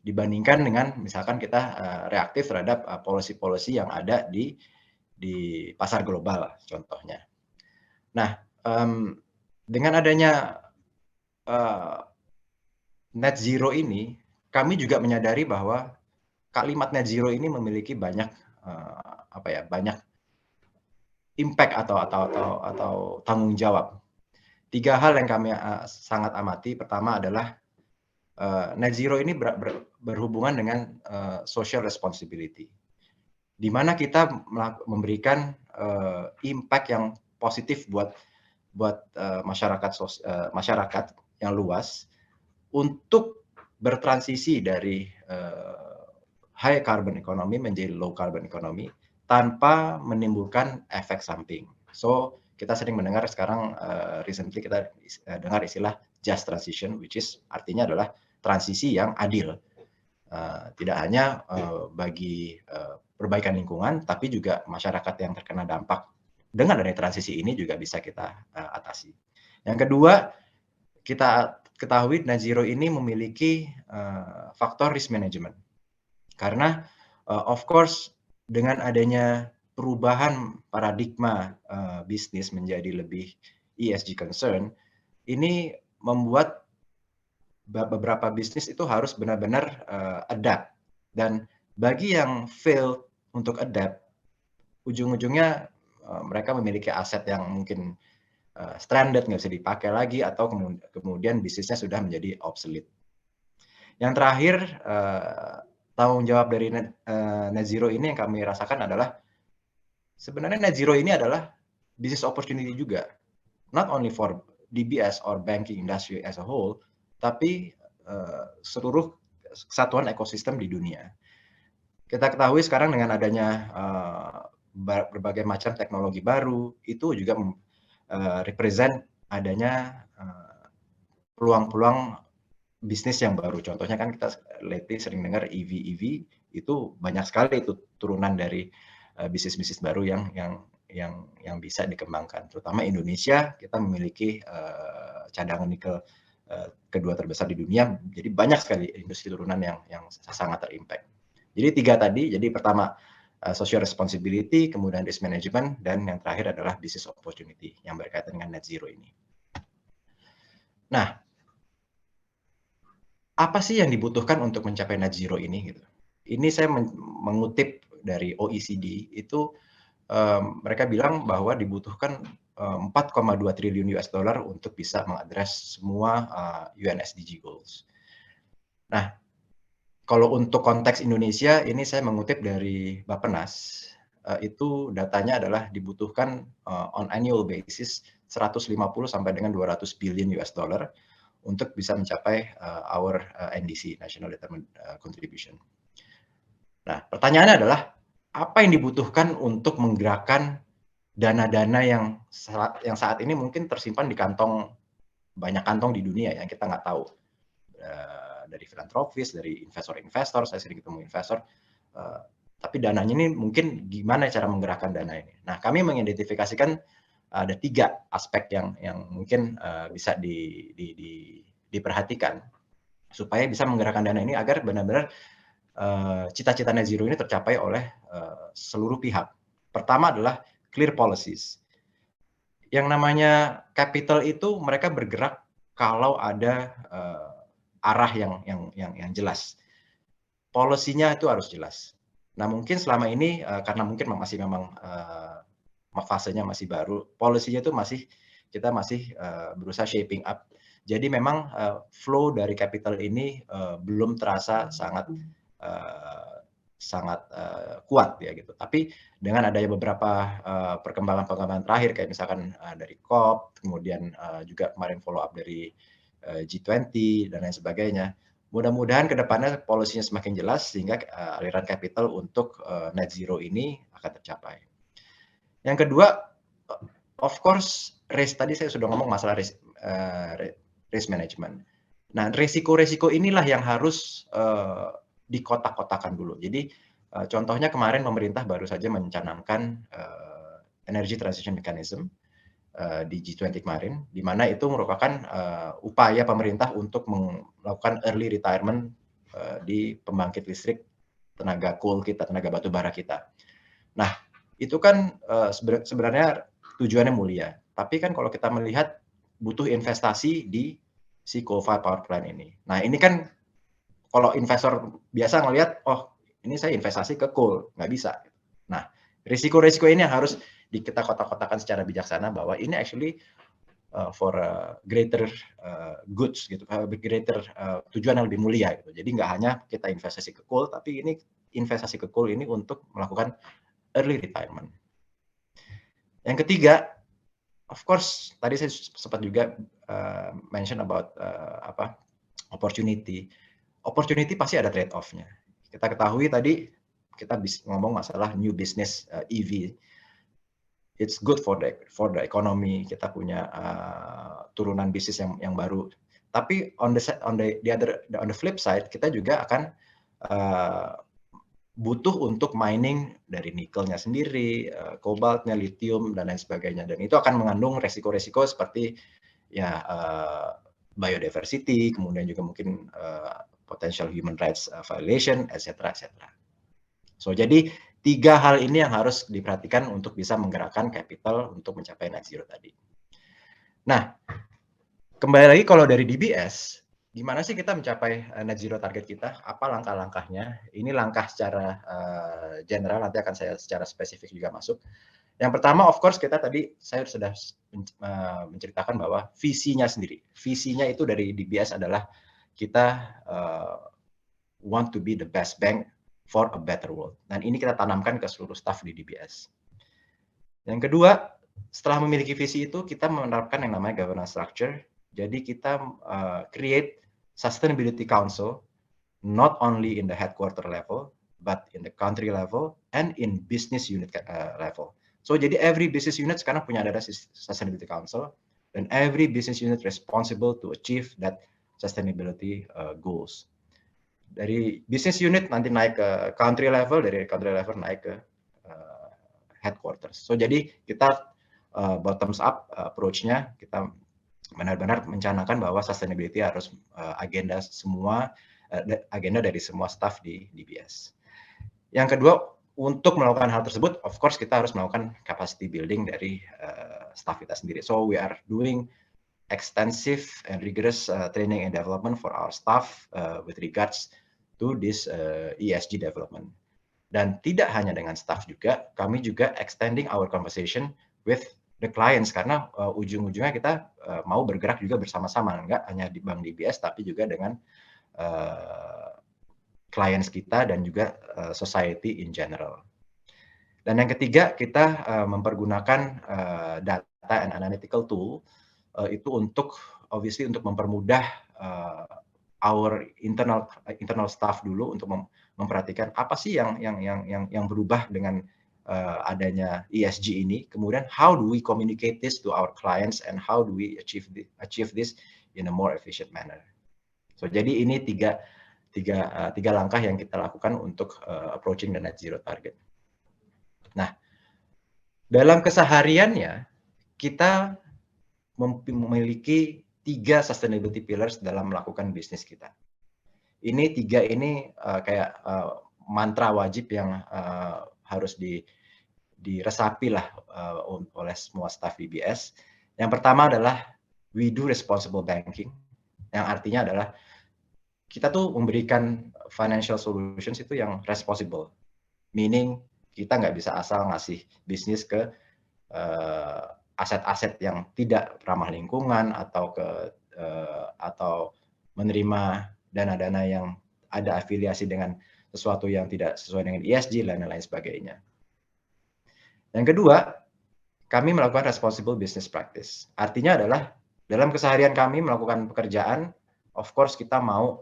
[SPEAKER 4] dibandingkan dengan misalkan kita reaktif terhadap policy-policy yang ada di pasar global, contohnya. Nah, dengan adanya net zero ini, kami juga menyadari bahwa kalimat net zero ini memiliki banyak banyak impact atau tanggung jawab. 3 hal yang kami sangat amati. Pertama adalah net zero ini berhubungan dengan social responsibility, di mana kita memberikan impact yang positif buat masyarakat yang luas untuk bertransisi dari high carbon economy menjadi low carbon economy tanpa menimbulkan efek samping. So kita sering mendengar sekarang recently kita dengar istilah just transition, which is artinya adalah transisi yang adil, tidak hanya bagi perbaikan lingkungan, tapi juga masyarakat yang terkena dampak dengan adanya transisi ini juga bisa kita atasi. Yang kedua, kita ketahui net zero ini memiliki faktor risk management. Karena of course dengan adanya perubahan paradigma bisnis menjadi lebih ESG concern, ini membuat beberapa bisnis itu harus benar-benar adapt. Dan bagi yang fail untuk adapt, ujung-ujungnya mereka memiliki aset yang mungkin stranded, nggak bisa dipakai lagi, atau kemudian bisnisnya sudah menjadi obsolete. Yang terakhir, tanggung jawab dari net zero ini yang kami rasakan adalah sebenarnya net zero ini adalah business opportunity juga, not only for DBS or banking industry as a whole, tapi seluruh kesatuan ekosistem di dunia. Kita ketahui sekarang dengan adanya berbagai macam teknologi baru, itu juga represent adanya peluang-peluang bisnis yang baru. Contohnya kan kita lately sering dengar EV itu banyak sekali itu turunan dari bisnis-bisnis baru yang bisa dikembangkan. Terutama Indonesia, kita memiliki cadangan nikel kedua terbesar di dunia. Jadi banyak sekali industri turunan yang sangat terimpact. Jadi 3 tadi. Jadi pertama social responsibility, kemudian risk management, dan yang terakhir adalah business opportunity yang berkaitan dengan net zero ini. Nah, apa sih yang dibutuhkan untuk mencapai net zero ini gitu? Ini saya mengutip dari OECD, itu mereka bilang bahwa dibutuhkan 4,2 triliun US dollar untuk bisa mengadres semua UN SDG goals. Nah, kalau untuk konteks Indonesia, ini saya mengutip dari Bappenas, itu datanya adalah dibutuhkan on annual basis 150 sampai dengan 200 billion US dollar untuk bisa mencapai our NDC, National Determined Contribution. Nah, pertanyaannya adalah, apa yang dibutuhkan untuk menggerakkan dana-dana yang saat ini mungkin tersimpan di banyak kantong di dunia yang kita nggak tahu. Dari filantropis, dari investor-investor, saya sering ketemu investor, tapi dananya ini mungkin gimana cara menggerakkan dana ini. Nah, kami mengidentifikasikan ada 3 aspek yang mungkin bisa diperhatikan supaya bisa menggerakkan dana ini agar benar-benar cita-cita net zero ini tercapai oleh seluruh pihak. Pertama adalah clear policies. Yang namanya capital itu mereka bergerak kalau ada arah yang jelas. Policy-nya itu harus jelas. Nah, mungkin selama ini karena mungkin memang fasenya masih baru, policy-nya itu kita masih berusaha shaping up. Jadi memang flow dari capital ini belum terasa sangat kuat ya gitu. Tapi dengan adanya beberapa perkembangan terakhir kayak misalkan dari COP, kemudian juga kemarin follow up dari G20 dan lain sebagainya, mudah-mudahan ke depannya polisinya semakin jelas sehingga aliran capital untuk net zero ini akan tercapai. Yang kedua, of course, tadi saya sudah ngomong masalah risk management. Nah, resiko-resiko inilah yang harus dikotak-kotakan dulu. Jadi contohnya kemarin pemerintah baru saja mencanangkan Energy Transition Mechanism di G20 kemarin, di mana itu merupakan upaya pemerintah untuk melakukan early retirement di pembangkit listrik tenaga coal kita, tenaga batu bara kita. Nah, itu kan sebenarnya tujuannya mulia, tapi kan kalau kita melihat butuh investasi di si coal-fired power plant ini. Nah, ini kan kalau investor biasa ngelihat, oh ini saya investasi ke coal, nggak bisa. Nah, risiko-risiko ini yang harus kita kotak-kotakan secara bijaksana bahwa ini actually for greater goods gitu, greater tujuan yang lebih mulia gitu. Jadi nggak hanya kita investasi ke coal, tapi ini investasi ke coal ini untuk melakukan early retirement. Yang ketiga, of course, tadi saya sempat juga mention about opportunity. Opportunity pasti ada trade-off-nya. Kita ketahui tadi kita ngomong masalah new business EV. It's good for the economy. Kita punya turunan bisnis yang baru. Tapi on the flip side, kita juga akan butuh untuk mining dari nikelnya sendiri, kobaltnya, lithium dan lain sebagainya. Dan itu akan mengandung resiko-resiko seperti ya biodiversity, kemudian juga mungkin potential human rights violation, etc. So jadi 3 hal ini yang harus diperhatikan untuk bisa menggerakkan capital untuk mencapai net zero tadi. Nah, kembali lagi kalau dari DBS, gimana sih kita mencapai net zero target kita? Apa langkah-langkahnya? Ini langkah secara general, nanti akan saya secara spesifik juga masuk. Yang pertama, of course, kita tadi saya sudah menceritakan bahwa visinya sendiri. Visinya itu dari DBS adalah kita want to be the best bank for a better world. Dan ini kita tanamkan ke seluruh staff di DBS. Yang kedua, setelah memiliki visi itu, kita menerapkan yang namanya governance structure. Jadi kita create sustainability council, not only in the headquarter level, but in the country level and in business unit level. So jadi every business unit sekarang punya ada sustainability council, dan every business unit responsible to achieve that sustainability goals. Dari business unit nanti naik ke country level, dari country level naik ke headquarters. So jadi kita bottoms up approach-nya, kita benar-benar mencanangkan bahwa sustainability harus agenda dari semua staff di DBS. Yang kedua, untuk melakukan hal tersebut, of course kita harus melakukan capacity building dari staff kita sendiri. So we are doing extensive and rigorous training and development for our staff with regards to this ESG development. Dan tidak hanya dengan staff juga, kami juga extending our conversation with the clients, karena ujung-ujungnya kita mau bergerak juga bersama-sama, nggak hanya di Bank DBS, tapi juga dengan clients kita dan juga society in general. Dan yang ketiga, kita mempergunakan data and analytical tool itu untuk obviously untuk mempermudah our internal staff dulu untuk memperhatikan apa sih yang berubah dengan adanya ESG ini. Kemudian how do we communicate this to our clients and how do we achieve this in a more efficient manner. So jadi ini tiga langkah yang kita lakukan untuk approaching the net zero target. Nah, dalam kesehariannya kita memiliki 3 sustainability pillars dalam melakukan bisnis kita. Ini 3 ini kayak mantra wajib yang harus diresapi lah oleh semua staff DBS. Yang pertama adalah we do responsible banking, yang artinya adalah kita tuh memberikan financial solutions itu yang responsible, meaning kita nggak bisa asal ngasih bisnis ke aset-aset yang tidak ramah lingkungan atau menerima dana-dana yang ada afiliasi dengan sesuatu yang tidak sesuai dengan ESG dan lain sebagainya. Yang kedua, kami melakukan responsible business practice. Artinya adalah dalam keseharian kami melakukan pekerjaan, of course kita mau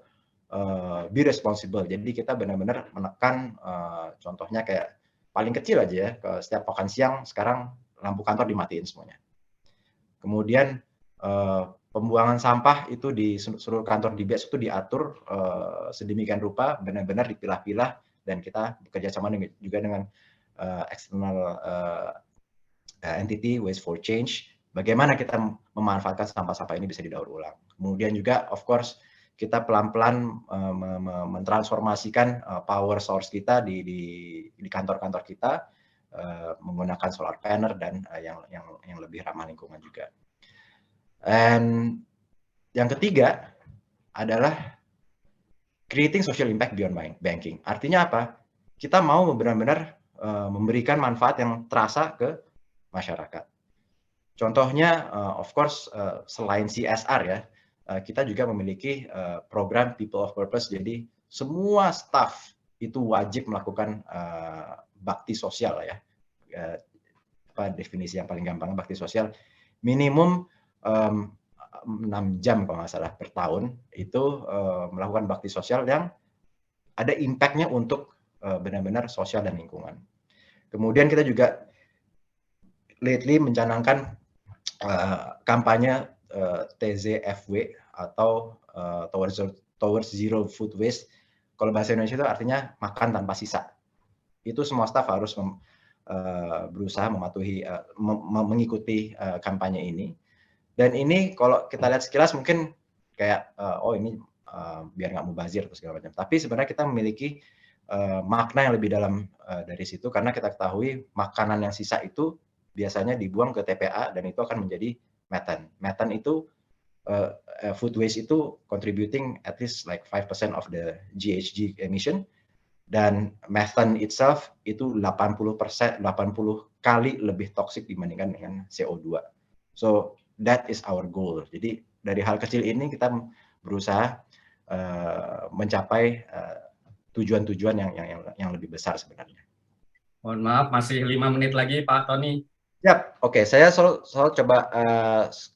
[SPEAKER 4] be responsible. Jadi kita benar-benar menekan, contohnya kayak paling kecil aja ya, setiap makan siang sekarang lampu kantor dimatiin semuanya. Kemudian pembuangan sampah itu di seluruh kantor DBS itu diatur sedemikian rupa, benar-benar dipilah-pilah, dan kita bekerja sama juga dengan external entity Waste for Change. Bagaimana kita memanfaatkan sampah-sampah ini bisa didaur ulang. Kemudian juga, of course, kita pelan-pelan mentransformasikan power source kita di kantor-kantor kita menggunakan solar panel dan yang lebih ramah lingkungan juga. Dan yang ketiga adalah creating social impact beyond banking. Artinya apa? Kita mau benar-benar memberikan manfaat yang terasa ke masyarakat. Contohnya, of course, selain CSR ya, kita juga memiliki program People of Purpose. Jadi semua staff itu wajib melakukan bakti sosial ya. Apa definisi yang paling gampang bakti sosial? Minimum 6 jam kalau nggak salah per tahun itu melakukan bakti sosial yang ada impact-nya untuk benar-benar sosial dan lingkungan. Kemudian kita juga lately mencanangkan kampanye TZFW atau towards zero food waste. Kalau bahasa Indonesia itu artinya makan tanpa sisa. Itu semua staf harus berusaha mengikuti kampanye ini. Dan ini kalau kita lihat sekilas mungkin kayak oh ini biar nggak mubazir atau segala macam. Tapi sebenarnya kita memiliki makna yang lebih dalam dari situ, karena kita ketahui makanan yang sisa itu biasanya dibuang ke TPA dan itu akan menjadi methane. Methane itu food waste itu contributing at least like 5% of the GHG emission, dan methane itself itu 80 kali lebih toksik dibandingkan dengan CO2. So that is our goal. Jadi dari hal kecil ini kita berusaha mencapai tujuan-tujuan yang lebih besar sebenarnya.
[SPEAKER 2] Mohon maaf, masih 5 menit lagi Pak Tony.
[SPEAKER 4] Yap, oke. Saya selalu coba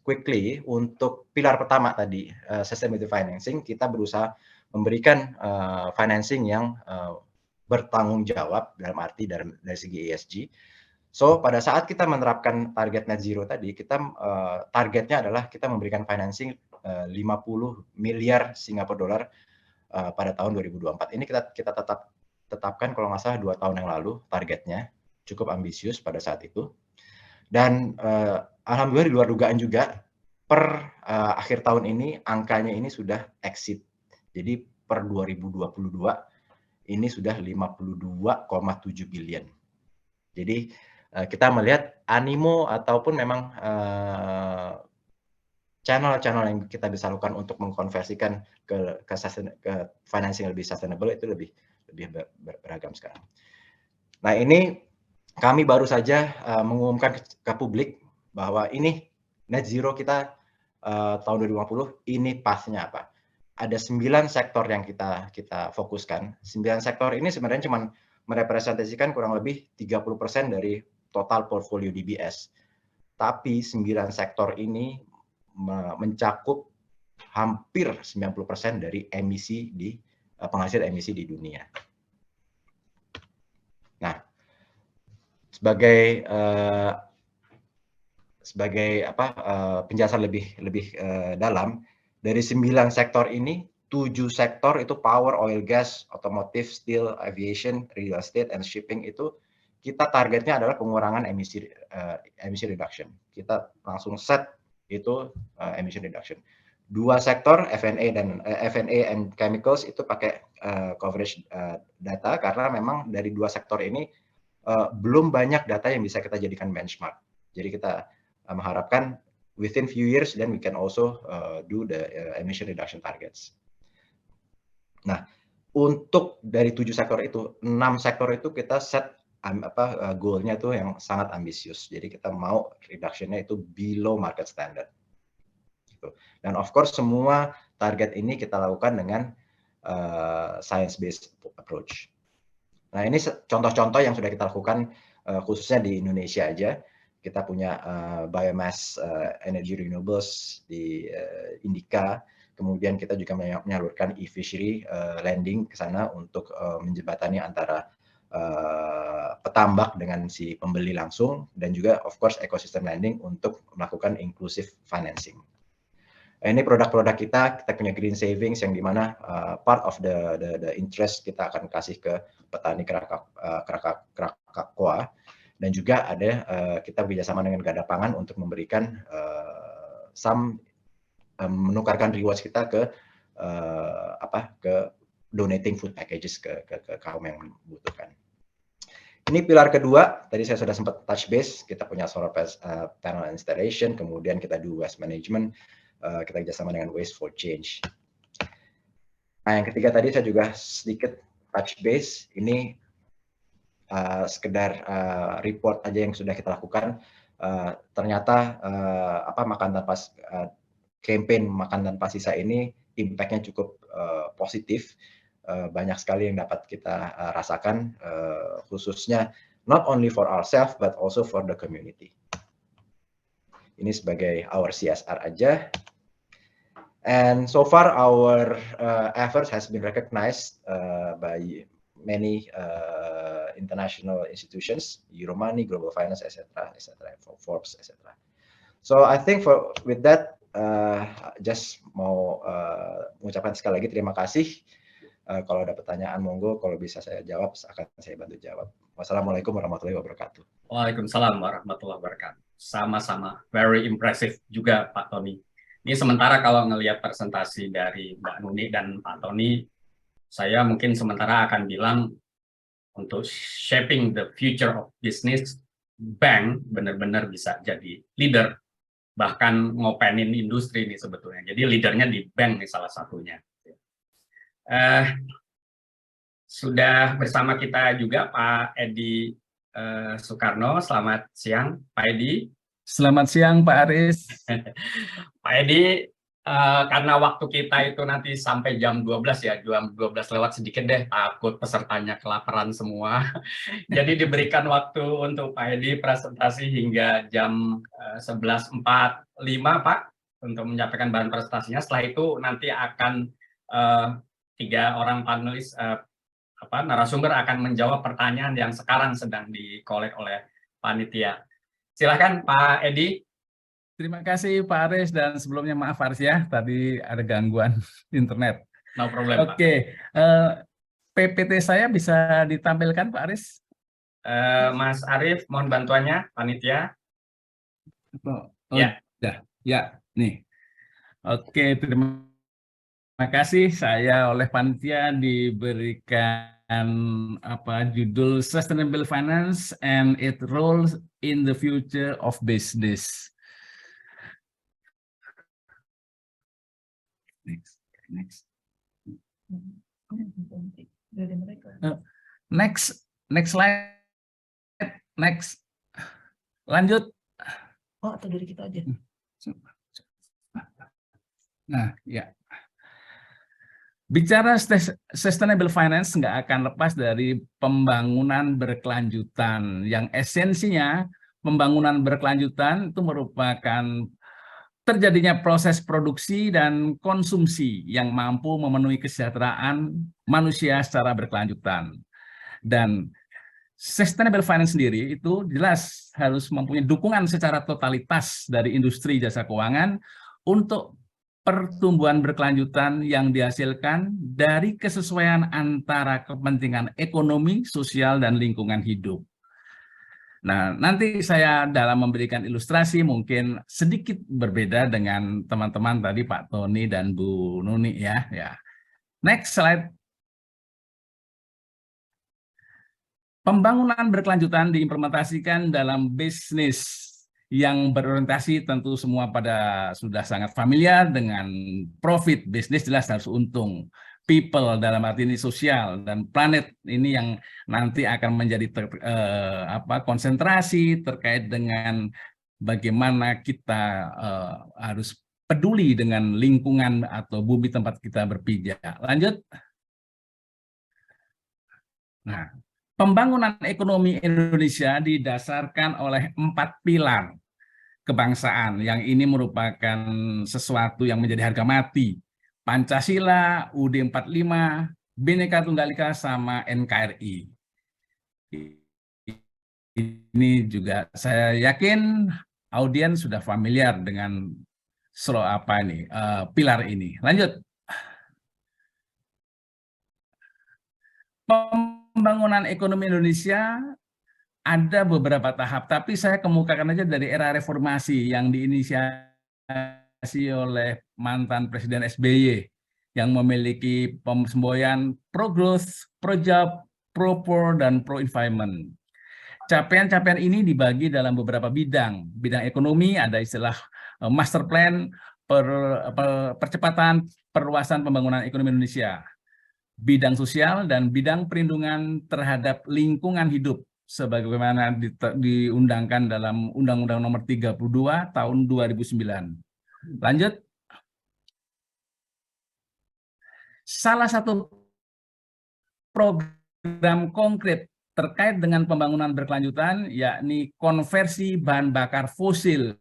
[SPEAKER 4] quickly untuk pilar pertama tadi, sustainability financing. Kita berusaha memberikan financing yang bertanggung jawab dalam arti dari segi ESG. So pada saat kita menerapkan target net zero tadi, kita targetnya adalah kita memberikan financing 50 miliar Singapura dolar pada tahun 2024. Ini kita tetapkan kalau nggak salah 2 tahun yang lalu targetnya, cukup ambisius pada saat itu. Dan alhamdulillah di luar dugaan juga per akhir tahun ini angkanya ini sudah exceed. Jadi per 2022 ini sudah 52,7 billion. Jadi kita melihat animo ataupun memang channel-channel yang kita bisa lakukan untuk mengkonversikan ke financing yang lebih sustainable itu lebih beragam sekarang. Nah ini kami baru saja mengumumkan ke publik bahwa ini net zero kita tahun 2050, ini pathnya apa. Ada 9 sektor yang kita fokuskan. 9 sektor ini sebenarnya cuma merepresentasikan kurang lebih 30% dari total portfolio DBS. Tapi 9 sektor ini mencakup hampir 90% dari emisi penghasil emisi di dunia. Nah, sebagai penjelasan lebih dalam, dari 9 sektor ini 7 sektor itu power, oil, gas, otomotif, steel, aviation, real estate, and shipping itu kita targetnya adalah pengurangan emisi reduction. Kita langsung set itu emission reduction. 2 sektor F&A and chemicals itu pakai coverage data, karena memang dari 2 sektor ini belum banyak data yang bisa kita jadikan benchmark. Jadi kita mengharapkan within few years then we can also do the emission reduction targets. Nah, untuk dari 7 sektor itu, 6 sektor itu kita set goal-nya itu yang sangat ambisius. Jadi kita mau reduction-nya itu below market standard. Gitu. Dan of course semua target ini kita lakukan dengan science-based approach. Nah ini contoh-contoh yang sudah kita lakukan khususnya di Indonesia aja. Kita punya biomass energy renewables di Indika. kemudian kita juga menyalurkan e-fishery lending ke sana untuk menjembatani antara petambak dengan si pembeli langsung, dan juga of course ecosystem lending untuk melakukan inclusive financing. Ini produk-produk kita punya green savings yang dimana part of the interest kita akan kasih ke petani Krakatoa, dan juga ada kita bekerjasama dengan Garda Pangan untuk memberikan menukarkan rewards kita ke donating food packages ke kaum yang membutuhkan. Ini pilar kedua, tadi saya sudah sempat touch base, kita punya solar panel installation, kemudian kita do waste management, kita kerjasama dengan Waste for Change. Nah, yang ketiga tadi saya juga sedikit touch base, ini sekedar report aja yang sudah kita lakukan. Ternyata campaign makan tanpa sisa ini impact-nya cukup positif. Banyak sekali yang dapat kita rasakan, khususnya not only for ourselves but also for the community. Ini sebagai our CSR aja. And so far our efforts has been recognized by many international institutions, Euromoney, Global Finance, etc., Forbes, etc. So I think with that, just mau mengucapkan sekali lagi terima kasih. Kalau ada pertanyaan monggo, kalau bisa saya jawab akan saya bantu jawab. Wassalamualaikum warahmatullahi wabarakatuh.
[SPEAKER 2] Waalaikumsalam warahmatullahi wabarakatuh. Sama-sama, very impressive juga Pak Tony. Ini sementara kalau ngelihat presentasi dari Mbak Nuni dan Pak Tony, saya mungkin sementara akan bilang untuk shaping the future of business, bank benar-benar bisa jadi leader, bahkan ngopenin industri nih sebetulnya. Jadi leadernya di bank nih salah satunya. Sudah bersama kita juga Pak Edi Soekarno. Selamat siang Pak Edi.
[SPEAKER 5] Selamat siang Pak Aris.
[SPEAKER 2] Pak Edi, karena waktu kita itu nanti sampai jam 12 ya, jam 12 lewat sedikit deh, takut pesertanya kelaparan semua. Jadi diberikan waktu untuk Pak Edi presentasi hingga jam 11.45 Pak, untuk menyampaikan bahan presentasinya. Setelah itu nanti akan 3 orang panelis narasumber akan menjawab pertanyaan yang sekarang sedang dikolek oleh panitia. Silakan Pak Edi.
[SPEAKER 5] Terima kasih Pak Aris, dan sebelumnya maaf Aris ya, tadi ada gangguan internet.
[SPEAKER 2] No problem.
[SPEAKER 5] Oke, PPT saya bisa ditampilkan Pak Aris?
[SPEAKER 2] Mas Arief, mohon bantuannya panitia.
[SPEAKER 5] Ya, nih. Oke, terima kasih. Saya oleh panitia diberikan judul Sustainable Finance and its Role in the Future of Business. Next slide. Next. Lanjut.
[SPEAKER 1] Oh, atau dari kita aja.
[SPEAKER 5] Nah, ya. Bicara sustainable finance nggak akan lepas dari pembangunan berkelanjutan. Yang esensinya pembangunan berkelanjutan itu merupakan terjadinya proses produksi dan konsumsi yang mampu memenuhi kesejahteraan manusia secara berkelanjutan. Dan sustainable finance sendiri itu jelas harus mempunyai dukungan secara totalitas dari industri jasa keuangan untuk pertumbuhan berkelanjutan yang dihasilkan dari kesesuaian antara kepentingan ekonomi, sosial, dan lingkungan hidup. Nah, nanti saya dalam memberikan ilustrasi mungkin sedikit berbeda dengan teman-teman tadi Pak Tony dan Bu Nuni ya. Next slide. Pembangunan berkelanjutan diimplementasikan dalam bisnis yang berorientasi, tentu semua pada sudah sangat familiar dengan profit. Bisnis jelas harus untung. People dalam arti ini sosial, dan planet ini yang nanti akan menjadi konsentrasi terkait dengan bagaimana kita harus peduli dengan lingkungan atau bumi tempat kita berpijak. Lanjut. Nah, pembangunan ekonomi Indonesia didasarkan oleh 4 pilar kebangsaan, yang ini merupakan sesuatu yang menjadi harga mati Pancasila, UUD 45, Bhinneka Tunggal Ika, sama NKRI. Ini juga saya yakin audiens sudah familiar dengan pilar ini. Lanjut. Pembangunan ekonomi Indonesia ada beberapa tahap, tapi saya kemukakan aja dari era reformasi yang diinisiasi oleh mantan Presiden SBY yang memiliki semboyan pro-growth, pro-job, pro-poor, dan pro-environment. Capaian-capaian ini dibagi dalam beberapa bidang. Bidang ekonomi ada istilah master plan, percepatan perluasan pembangunan ekonomi Indonesia. Bidang sosial dan bidang perlindungan terhadap lingkungan hidup sebagaimana diundangkan dalam Undang-Undang Nomor 32 Tahun 2009. Lanjut. Salah satu program konkret terkait dengan pembangunan berkelanjutan yakni konversi bahan bakar fosil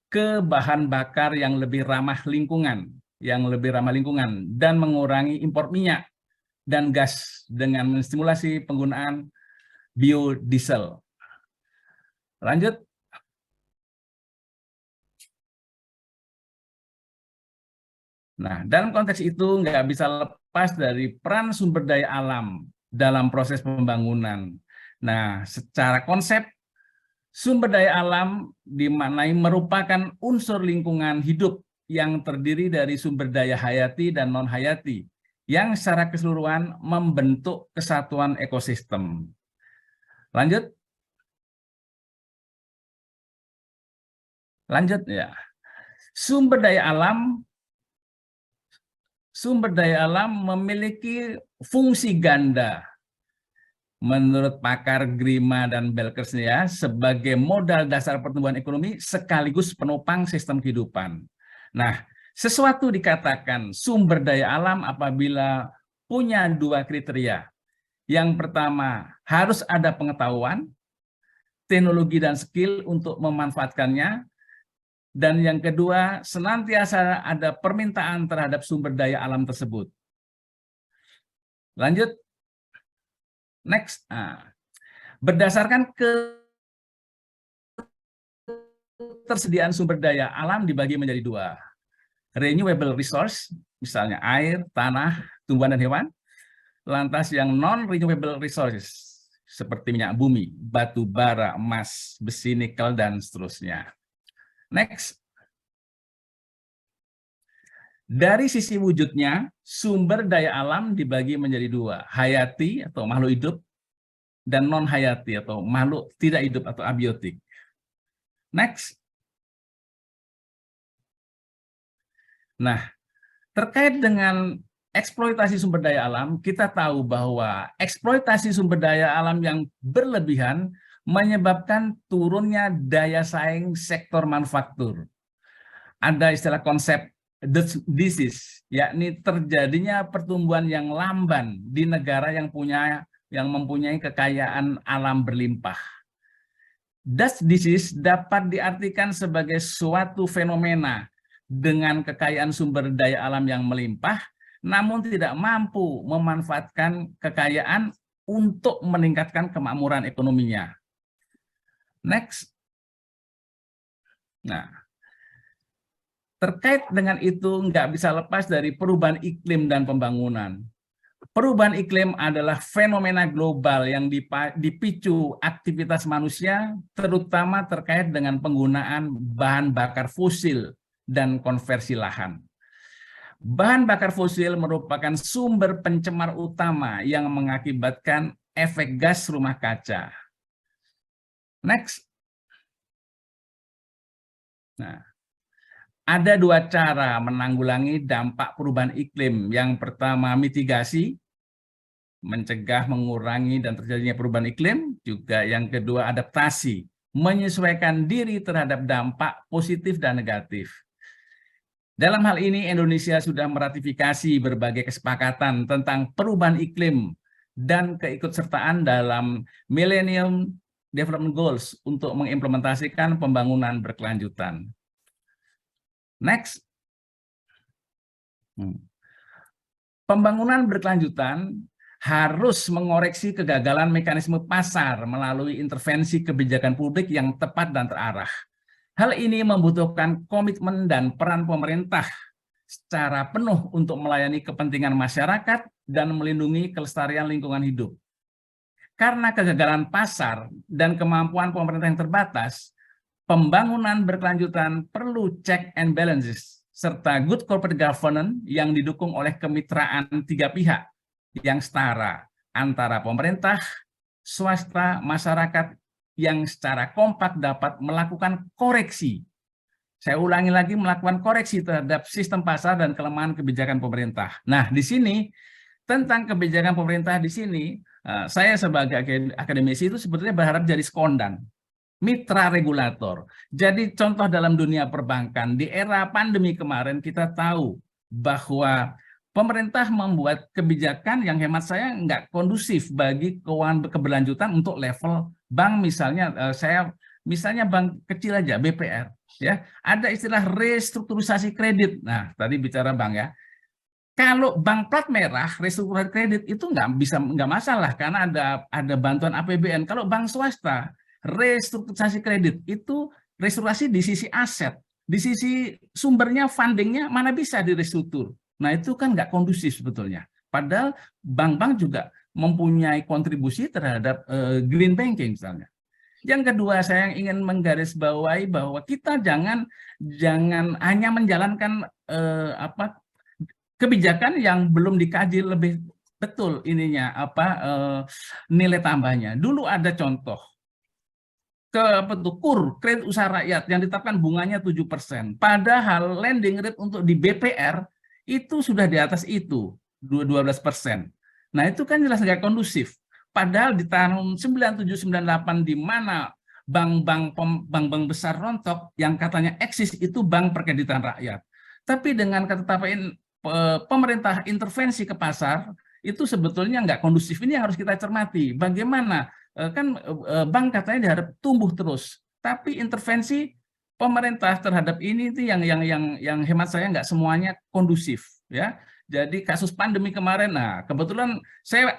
[SPEAKER 5] ke bahan bakar yang lebih ramah lingkungan, dan mengurangi impor minyak dan gas dengan menstimulasi penggunaan biodiesel. Lanjut. Nah, dalam konteks itu nggak bisa lepas dari peran sumber daya alam dalam proses pembangunan. Nah, secara konsep, sumber daya alam dimaknai merupakan unsur lingkungan hidup yang terdiri dari sumber daya hayati dan non-hayati, yang secara keseluruhan membentuk kesatuan ekosistem. Lanjut. Lanjut ya. Sumber daya alam memiliki fungsi ganda. Menurut pakar Grima dan Belkers ya, sebagai modal dasar pertumbuhan ekonomi sekaligus penopang sistem kehidupan. Nah, sesuatu dikatakan sumber daya alam apabila punya dua kriteria. Yang pertama, harus ada pengetahuan, teknologi dan skill untuk memanfaatkannya. Dan yang kedua, senantiasa ada permintaan terhadap sumber daya alam tersebut. Lanjut. Next. Berdasarkan ketersediaan sumber daya alam dibagi menjadi dua. Renewable resource, misalnya air, tanah, tumbuhan, dan hewan. Lantas yang non-renewable resources, seperti minyak bumi, batu bara, emas, besi, nikel, dan seterusnya. Next. Dari sisi wujudnya, sumber daya alam dibagi menjadi dua, hayati atau makhluk hidup, dan non-hayati atau makhluk tidak hidup atau abiotik. Next. Nah, terkait dengan eksploitasi sumber daya alam, kita tahu bahwa eksploitasi sumber daya alam yang berlebihan menyebabkan turunnya daya saing sektor manufaktur. Ada istilah konsep disease, yakni terjadinya pertumbuhan yang lamban di negara yang mempunyai kekayaan alam berlimpah. Dutch disease dapat diartikan sebagai suatu fenomena dengan kekayaan sumber daya alam yang melimpah, namun tidak mampu memanfaatkan kekayaan untuk meningkatkan kemakmuran ekonominya. Next. Nah, terkait dengan itu nggak bisa lepas dari perubahan iklim dan pembangunan. Perubahan iklim adalah fenomena global yang dipicu aktivitas manusia, terutama terkait dengan penggunaan bahan bakar fosil dan konversi lahan. Bahan bakar fosil merupakan sumber pencemar utama yang mengakibatkan efek gas rumah kaca. Next. Nah, ada dua cara menanggulangi dampak perubahan iklim. Yang pertama, mitigasi, mencegah, mengurangi, dan terjadinya perubahan iklim. Juga yang kedua, adaptasi, menyesuaikan diri terhadap dampak positif dan negatif. Dalam hal ini, Indonesia sudah meratifikasi berbagai kesepakatan tentang perubahan iklim dan keikutsertaan dalam Millennium Development Goals untuk mengimplementasikan pembangunan berkelanjutan. Next. Pembangunan berkelanjutan harus mengoreksi kegagalan mekanisme pasar melalui intervensi kebijakan publik yang tepat dan terarah. Hal ini membutuhkan komitmen dan peran pemerintah secara penuh untuk melayani kepentingan masyarakat dan melindungi kelestarian lingkungan hidup. Karena kegagalan pasar dan kemampuan pemerintah yang terbatas, pembangunan berkelanjutan perlu check and balances, serta good corporate governance yang didukung oleh kemitraan tiga pihak yang setara antara pemerintah, swasta, masyarakat yang secara kompak dapat melakukan koreksi. Saya ulangi lagi, melakukan koreksi terhadap sistem pasar dan kelemahan kebijakan pemerintah. Nah, di sini tentang kebijakan pemerintah di sini, saya sebagai akademisi itu sebetulnya berharap jadi sekondan, mitra regulator. Jadi contoh dalam dunia perbankan, di era pandemi kemarin kita tahu bahwa pemerintah membuat kebijakan yang hemat saya nggak kondusif bagi keuangan keberlanjutan untuk level bank. Misalnya bank kecil aja, BPR, ya ada istilah restrukturisasi kredit. Nah, tadi bicara bank ya. Kalau bank plat merah restrukturisasi kredit itu nggak masalah karena ada bantuan APBN. Kalau bank swasta restrukturisasi kredit itu restrukturisasi di sisi aset, di sisi sumbernya, fundingnya mana bisa direstruktur. Nah itu kan nggak kondusif sebetulnya. Padahal bank-bank juga mempunyai kontribusi terhadap green banking misalnya. Yang kedua, saya ingin menggarisbawahi bahwa kita jangan hanya menjalankan kebijakan yang belum dikaji lebih betul ininya nilai tambahnya. Dulu ada contoh KUR, kredit usaha rakyat yang ditetapkan bunganya 7%. Padahal lending rate untuk di BPR itu sudah di atas itu, 12%. Nah itu kan jelas nggak kondusif. Padahal di tahun 97-98 di mana bank-bank besar rontok yang katanya eksis itu bank perkreditan rakyat. Tapi dengan ketetapan pemerintah intervensi ke pasar itu sebetulnya nggak kondusif. Ini yang harus kita cermati. Bagaimana kan bank katanya diharap tumbuh terus, tapi intervensi pemerintah terhadap ini itu yang hemat saya nggak semuanya kondusif ya. Jadi kasus pandemi kemarin, nah kebetulan saya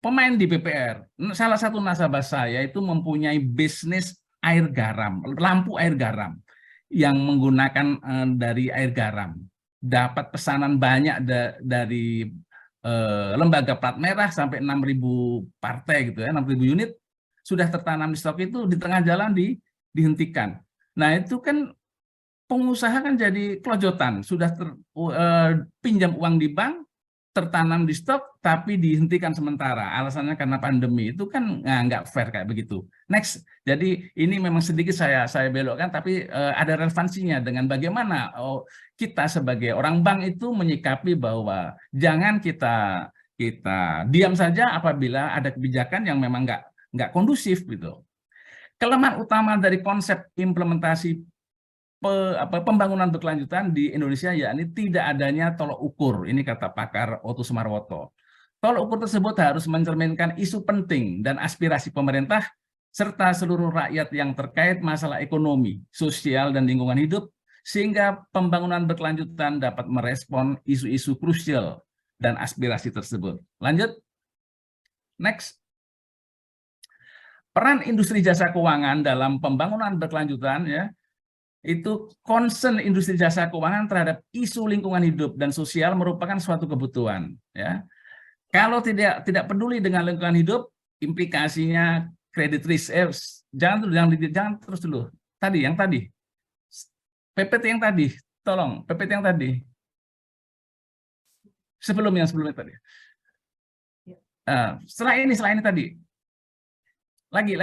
[SPEAKER 5] pemain di BPR. Salah satu nasabah saya itu mempunyai bisnis air garam, lampu air garam yang menggunakan dari air garam. Dapat pesanan banyak dari lembaga plat merah sampai 6.000 partai gitu ya, 6.000 unit sudah tertanam di stok itu di tengah jalan dihentikan. Nah itu kan pengusaha kan jadi kelojotan, sudah pinjam uang di bank, tertanam di stok tapi dihentikan sementara. Alasannya karena pandemi. Itu kan nggak fair kayak begitu. Next, jadi ini memang sedikit saya belokkan, tapi ada relevansinya dengan bagaimana kita sebagai orang bank itu menyikapi bahwa jangan kita diam saja apabila ada kebijakan yang memang nggak kondusif gitu. Kelemahan utama dari konsep implementasi pembangunan berkelanjutan di Indonesia yakni tidak adanya tolok ukur. Ini kata pakar Oto Sumarwoto. Tolok ukur tersebut harus mencerminkan isu penting dan aspirasi pemerintah serta seluruh rakyat yang terkait masalah ekonomi, sosial, dan lingkungan hidup sehingga pembangunan berkelanjutan dapat merespon isu-isu krusial dan aspirasi tersebut. Lanjut. Next. Peran industri jasa keuangan dalam pembangunan berkelanjutan ya, itu concern industri jasa keuangan terhadap isu lingkungan hidup dan sosial merupakan suatu kebutuhan ya. Kalau tidak peduli dengan lingkungan hidup, implikasinya credit risk. Jangan terus dulu. Yang tadi. PPT yang tadi, tolong PPT yang tadi. Sebelumnya tadi. Setelah ini tadi. Lagi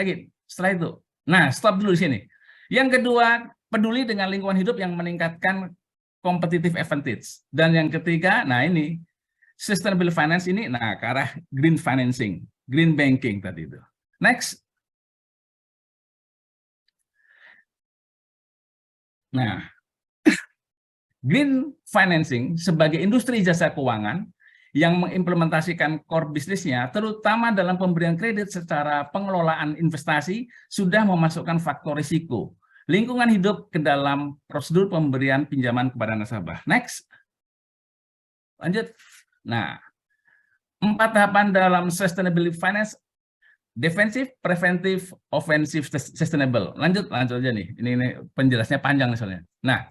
[SPEAKER 5] setelah itu. Nah, stop dulu di sini. Yang kedua, peduli dengan lingkungan hidup yang meningkatkan competitive advantage. Dan yang ketiga, nah ini sustainable finance ini ke arah green financing, green banking tadi itu. Next. Nah, green financing sebagai industri jasa keuangan yang mengimplementasikan core bisnisnya, terutama dalam pemberian kredit secara pengelolaan investasi, sudah memasukkan faktor risiko lingkungan hidup ke dalam prosedur pemberian pinjaman kepada nasabah. Next. Lanjut. Nah, 4 tahapan dalam sustainability finance: defensif, preventif, ofensif, sustainable. Lanjut aja nih. Ini penjelasnya panjang soalnya. Nah,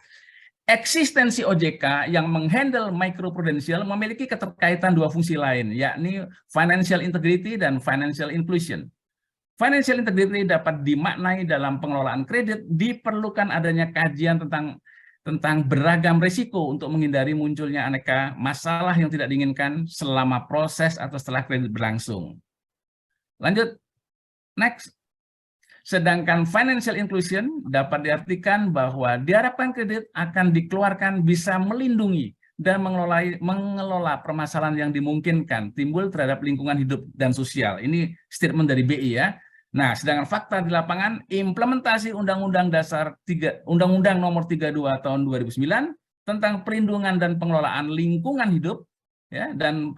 [SPEAKER 5] eksistensi OJK yang menghandle microprudensial memiliki keterkaitan 2 fungsi lain, yakni financial integrity dan financial inclusion. Financial integrity dapat dimaknai dalam pengelolaan kredit, diperlukan adanya kajian tentang beragam risiko untuk menghindari munculnya aneka masalah yang tidak diinginkan selama proses atau setelah kredit berlangsung. Lanjut, next. Sedangkan financial inclusion dapat diartikan bahwa diharapkan kredit akan dikeluarkan bisa melindungi dan mengelola permasalahan yang dimungkinkan timbul terhadap lingkungan hidup dan sosial. Ini statement dari BI ya. Nah, sedangkan fakta di lapangan, implementasi Undang-Undang Dasar Undang-Undang Nomor 32 Tahun 2009 tentang perlindungan dan pengelolaan lingkungan hidup ya, dan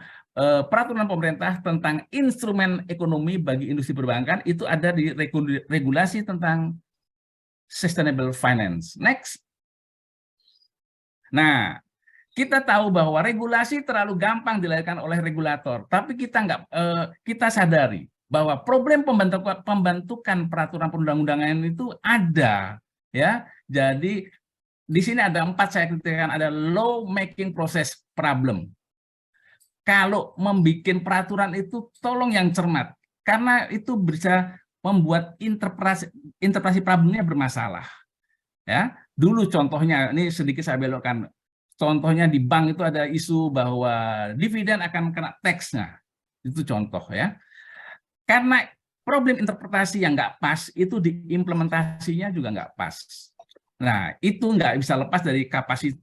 [SPEAKER 5] peraturan pemerintah tentang instrumen ekonomi bagi industri perbankan itu ada di regulasi tentang sustainable finance. Next. Nah, kita tahu bahwa regulasi terlalu gampang dilahirkan oleh regulator, tapi kita sadari bahwa problem pembentukan peraturan perundang-undangan itu ada ya. Jadi di sini ada 4 saya kritikan, ada law making process problem. Kalau membuat peraturan itu tolong yang cermat, karena itu bisa membuat interpretasi problemnya bermasalah. Ya, dulu contohnya, ini sedikit saya belokkan. Contohnya di bank itu ada isu bahwa dividen akan kena tax-nya. Itu contoh ya. Karena problem interpretasi yang nggak pas, itu diimplementasinya juga nggak pas. Nah, itu nggak bisa lepas dari kapasitas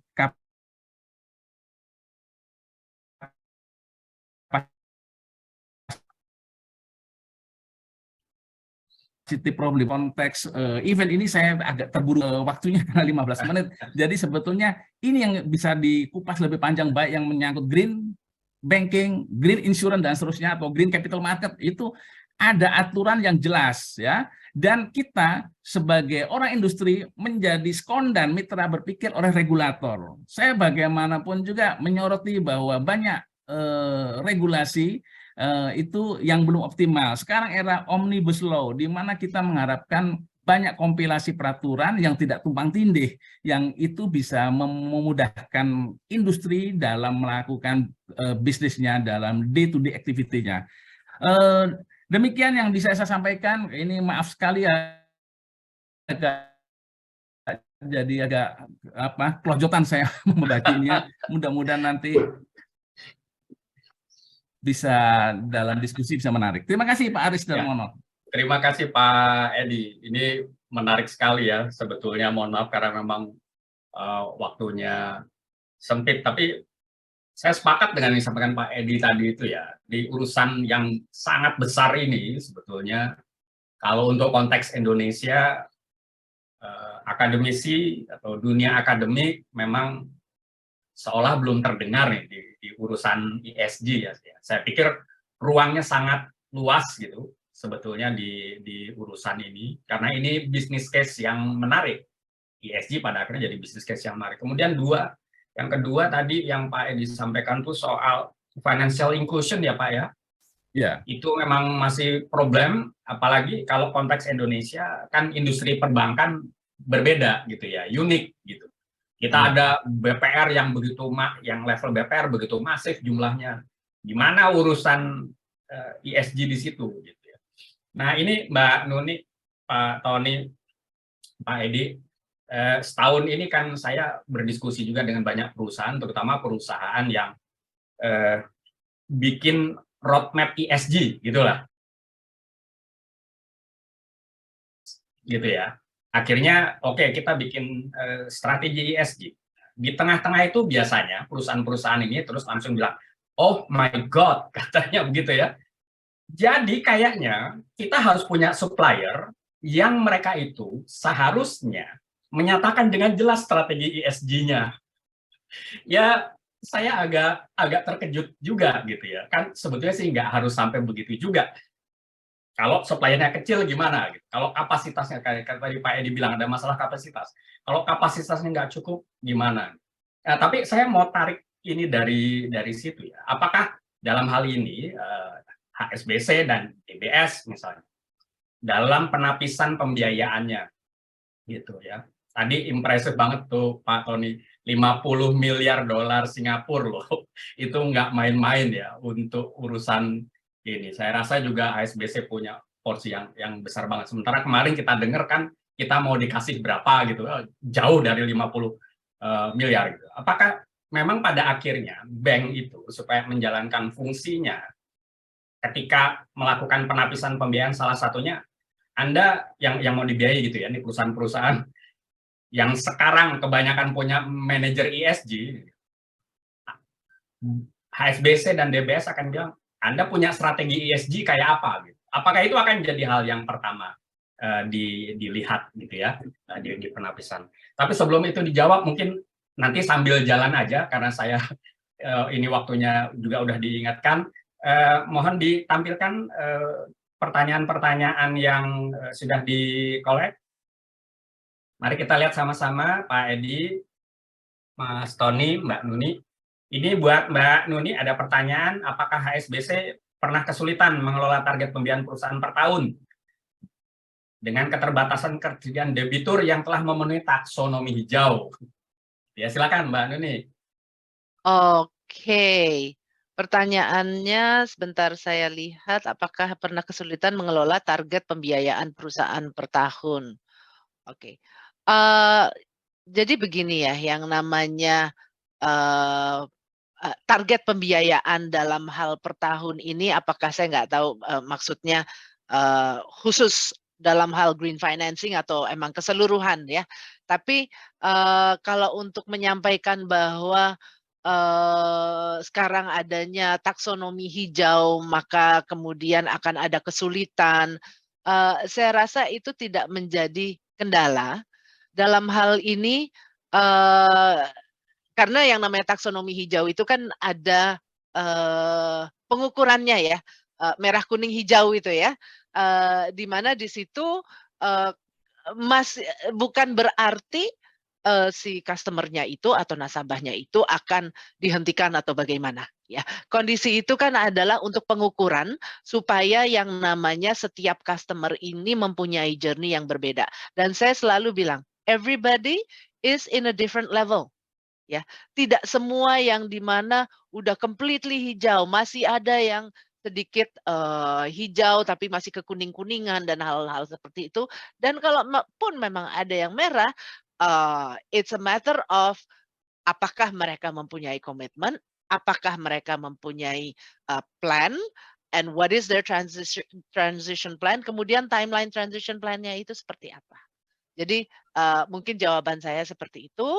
[SPEAKER 5] problem konteks event ini. Saya agak terburu waktunya karena 15 menit. Jadi sebetulnya ini yang bisa dikupas lebih panjang, baik yang menyangkut green banking, green insurance dan seterusnya, atau green capital market, itu ada aturan yang jelas ya. Dan kita sebagai orang industri menjadi sekondan mitra berpikir oleh regulator. Saya bagaimanapun juga menyoroti bahwa banyak regulasi itu yang belum optimal. Sekarang era omnibus law, di mana kita mengharapkan banyak kompilasi peraturan yang tidak tumpang tindih, yang itu bisa memudahkan industri dalam melakukan bisnisnya, dalam day-to-day activity-nya. Demikian yang bisa saya sampaikan. Ini maaf sekali ya, jadi agak kelojotan saya membaginya. Mudah-mudahan nanti bisa dalam diskusi bisa menarik. Terima kasih Pak Aris dan Mono.
[SPEAKER 2] Terima kasih Pak Edi. Ini menarik sekali ya sebetulnya. Mohon maaf karena memang waktunya sempit. Tapi saya sepakat dengan yang disampaikan Pak Edi tadi itu ya. Di urusan yang sangat besar ini sebetulnya, kalau untuk konteks Indonesia, akademisi atau dunia akademik memang seolah belum terdengar nih di urusan ESG ya. Saya pikir ruangnya sangat luas gitu sebetulnya di urusan ini, karena ini bisnis case yang menarik. ESG pada akhirnya jadi bisnis case yang menarik. Kemudian yang kedua tadi yang Pak Edi sampaikan tuh soal financial inclusion ya Pak ya.
[SPEAKER 5] Ya.
[SPEAKER 2] Itu memang masih problem, apalagi kalau konteks Indonesia kan industri perbankan berbeda gitu ya, unik gitu. Kita ada BPR yang yang level BPR begitu masif jumlahnya. Gimana urusan ESG di situ gitu ya. Nah, ini Mbak Nuni, Pak Tony, Pak Edi, setahun ini kan saya berdiskusi juga dengan banyak perusahaan, terutama perusahaan yang bikin roadmap ESG gitulah. Gitu ya. Akhirnya oke, kita bikin strategi ESG. Di tengah-tengah itu biasanya perusahaan-perusahaan ini terus langsung bilang, oh my God, katanya begitu ya. Jadi kayaknya kita harus punya supplier yang mereka itu seharusnya menyatakan dengan jelas strategi ESG-nya. Ya, saya agak terkejut juga gitu ya. Kan sebetulnya sih nggak harus sampai begitu juga. Kalau suppliernya kecil gimana? Kalau kapasitasnya, kayak tadi Pak Edi bilang ada masalah kapasitas. Kalau kapasitasnya nggak cukup gimana? Nah, tapi saya mau tarik ini dari situ ya. Apakah dalam hal ini HSBC dan DBS misalnya dalam penapisan pembiayaannya gitu ya. Tadi impresif banget tuh Pak Tony, 50 miliar dolar Singapura loh. Itu nggak main-main ya untuk urusan ini. Saya rasa juga HSBC punya porsi yang besar banget. Sementara kemarin kita dengar kan kita mau dikasih berapa gitu, jauh dari 50 miliar gitu. Apakah memang pada akhirnya bank itu supaya menjalankan fungsinya ketika melakukan penapisan pembiayaan, salah satunya Anda yang mau dibiayai gitu ya, ini perusahaan-perusahaan yang sekarang kebanyakan punya manajer ESG, HSBC dan DBS akan bilang, Anda punya strategi ESG kayak apa? Gitu. Apakah itu akan jadi hal yang pertama dilihat gitu ya di penapisan? Tapi sebelum itu dijawab, mungkin nanti sambil jalan aja, karena saya ini waktunya juga udah diingatkan, mohon ditampilkan pertanyaan-pertanyaan yang sudah di-collect. Mari kita lihat sama-sama, Pak Edi, Mas Tony, Mbak Nuni. Ini buat Mbak Nuni ada pertanyaan, apakah HSBC pernah kesulitan mengelola target pembiayaan perusahaan per tahun dengan keterbatasan ketersediaan debitur yang telah memenuhi taksonomi hijau? Ya, silakan Mbak Nuni.
[SPEAKER 3] Oke. Pertanyaannya sebentar saya lihat, apakah pernah kesulitan mengelola target pembiayaan perusahaan per tahun? Oke. Jadi begini ya, yang namanya target pembiayaan dalam hal per tahun ini, apakah saya nggak tahu maksudnya khusus dalam hal green financing atau emang keseluruhan ya. Tapi kalau untuk menyampaikan bahwa sekarang adanya taksonomi hijau, maka kemudian akan ada kesulitan, saya rasa itu tidak menjadi kendala. Dalam hal ini, karena yang namanya taksonomi hijau itu kan ada pengukurannya ya, merah, kuning, hijau itu ya, di mana di situ bukan berarti si customer-nya itu atau nasabahnya itu akan dihentikan atau bagaimana ya. Kondisi itu kan adalah untuk pengukuran supaya yang namanya setiap customer ini mempunyai journey yang berbeda. Dan saya selalu bilang, everybody is in a different level. Ya, tidak semua yang di mana udah completely hijau, masih ada yang sedikit hijau tapi masih kekuning-kuningan dan hal-hal seperti itu. Dan kalau pun memang ada yang merah, it's a matter of apakah mereka mempunyai komitmen, apakah mereka mempunyai plan, and what is their transition plan, kemudian timeline transition plan-nya itu seperti apa. Jadi mungkin jawaban saya seperti itu.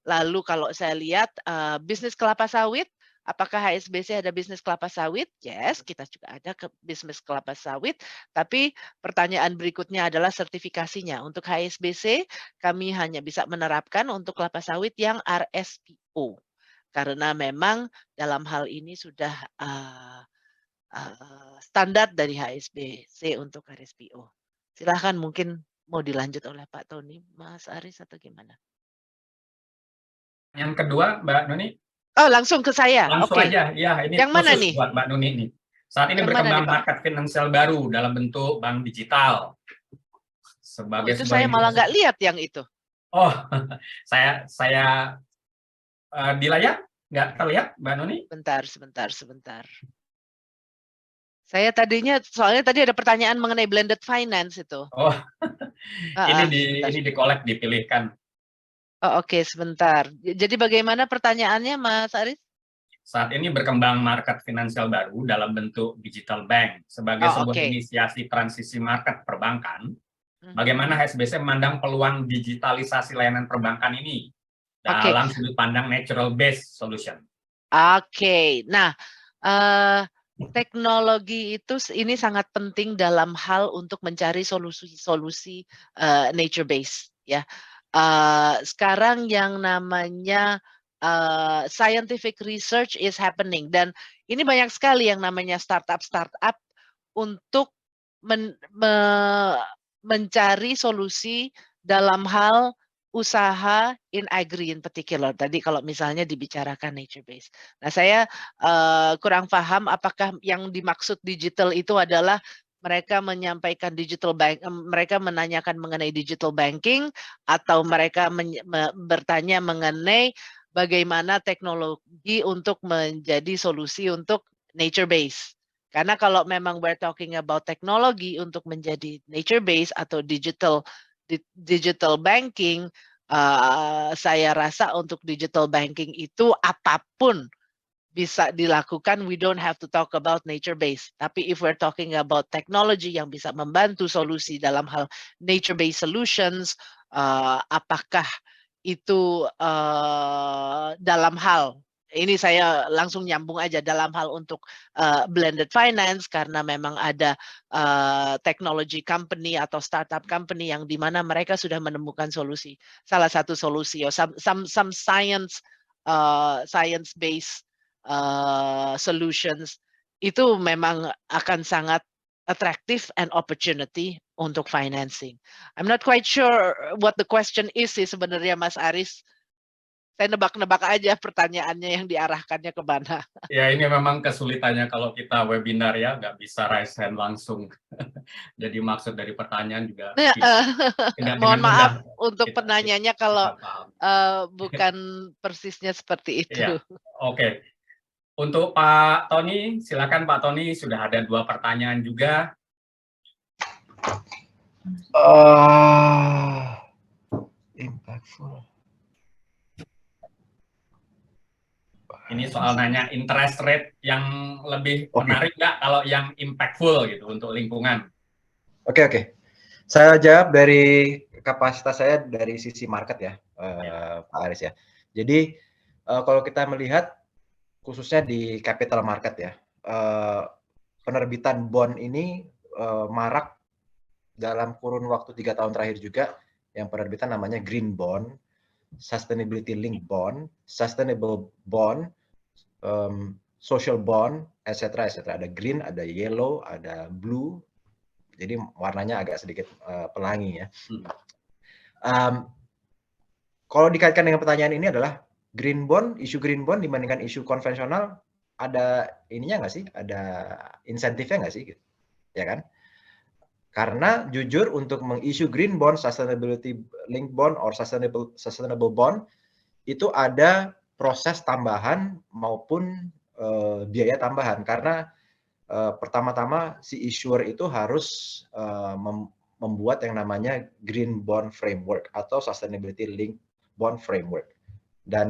[SPEAKER 3] Lalu kalau saya lihat bisnis kelapa sawit, apakah HSBC ada bisnis kelapa sawit? Yes, kita juga ada bisnis kelapa sawit. Tapi pertanyaan berikutnya adalah sertifikasinya. Untuk HSBC, kami hanya bisa menerapkan untuk kelapa sawit yang RSPO. Karena memang dalam hal ini sudah standar dari HSBC untuk RSPO. Silahkan mungkin mau dilanjut oleh Pak Tony, Mas Aris atau gimana?
[SPEAKER 2] Yang kedua, Mbak Nuni.
[SPEAKER 3] Oh, langsung ke saya.
[SPEAKER 2] Langsung
[SPEAKER 3] Oke.
[SPEAKER 2] aja. Ya, ini
[SPEAKER 3] yang mana
[SPEAKER 2] khusus
[SPEAKER 3] nih?
[SPEAKER 2] buat Mbak Nuni nih. Saat ini
[SPEAKER 3] Yang
[SPEAKER 2] berkembang
[SPEAKER 3] nih,
[SPEAKER 2] market finansial baru dalam bentuk bank digital. Sebagai
[SPEAKER 3] itu saya malah nggak lihat yang itu.
[SPEAKER 2] Oh, saya di layar nggak terlihat, Mbak Nuni?
[SPEAKER 3] Sebentar. Saya soalnya tadi ada pertanyaan mengenai blended finance itu.
[SPEAKER 2] Oh, ini di-collect, dipilihkan.
[SPEAKER 3] Oh, oke, sebentar. Jadi bagaimana pertanyaannya, Mas Aris?
[SPEAKER 2] Saat ini berkembang market finansial baru dalam bentuk digital bank sebagai sebuah inisiasi transisi market perbankan. Bagaimana HSBC memandang peluang digitalisasi layanan perbankan ini dalam sudut pandang natural based solution?
[SPEAKER 3] Oke, nah teknologi itu ini sangat penting dalam hal untuk mencari solusi nature based ya. Sekarang yang namanya scientific research is happening dan ini banyak sekali yang namanya startup untuk mencari solusi dalam hal usaha in agri in particular. Tadi kalau misalnya dibicarakan nature based. Nah, saya kurang paham apakah yang dimaksud digital itu adalah mereka menyampaikan mereka menanyakan mengenai digital banking, atau mereka bertanya mengenai bagaimana teknologi untuk menjadi solusi untuk nature based. Karena kalau memang we're talking about teknologi untuk menjadi nature based atau digital banking, saya rasa untuk digital banking itu apapun bisa dilakukan. We don't have to talk about nature based. Tapi if we're talking about technology yang bisa membantu solusi dalam hal nature based solutions, apakah itu dalam hal ini, saya langsung nyambung aja dalam hal untuk blended finance, karena memang ada technology company atau startup company yang dimana mereka sudah menemukan solusi. Salah satu solusi, some science based solutions itu memang akan sangat attractive and opportunity untuk financing. I'm not quite sure what the question is sih sebenarnya, Mas Aris. Saya nebak-nebak aja pertanyaannya yang diarahkannya ke mana.
[SPEAKER 2] Ya, ini memang kesulitannya kalau kita webinar ya, nggak bisa raise hand langsung. Jadi maksud dari pertanyaan juga tidak
[SPEAKER 3] Mohon
[SPEAKER 2] dengan
[SPEAKER 3] maaf
[SPEAKER 2] mudah
[SPEAKER 3] untuk penanyanya kalau
[SPEAKER 2] paham.
[SPEAKER 3] bukan persisnya seperti itu.
[SPEAKER 2] Iya, oke. Untuk Pak Tony, silakan Pak Tony, sudah ada 2 pertanyaan juga.
[SPEAKER 4] Impactful.
[SPEAKER 2] Ini soal nanya interest rate yang lebih menarik nggak kalau yang impactful gitu untuk lingkungan?
[SPEAKER 4] Oke. Saya jawab dari kapasitas saya dari sisi market ya, Pak Aris ya. Jadi kalau kita melihat khususnya di capital market ya, penerbitan bond ini marak dalam kurun waktu 3 tahun terakhir juga. Yang penerbitan namanya green bond, sustainability linked bond, sustainable bond, social bond, etc. Ada green, ada yellow, ada blue. Jadi warnanya agak sedikit pelangi ya. Kalau dikaitkan dengan pertanyaan ini adalah green bond, isu green bond dibandingkan isu konvensional, ada ininya nggak sih? Ada insentifnya nggak sih? Ya kan? Karena jujur untuk mengisu green bond, sustainability linked bond, or sustainable bond, itu ada proses tambahan maupun biaya tambahan. Karena pertama-tama si issuer itu harus membuat yang namanya green bond framework atau sustainability linked bond framework. Dan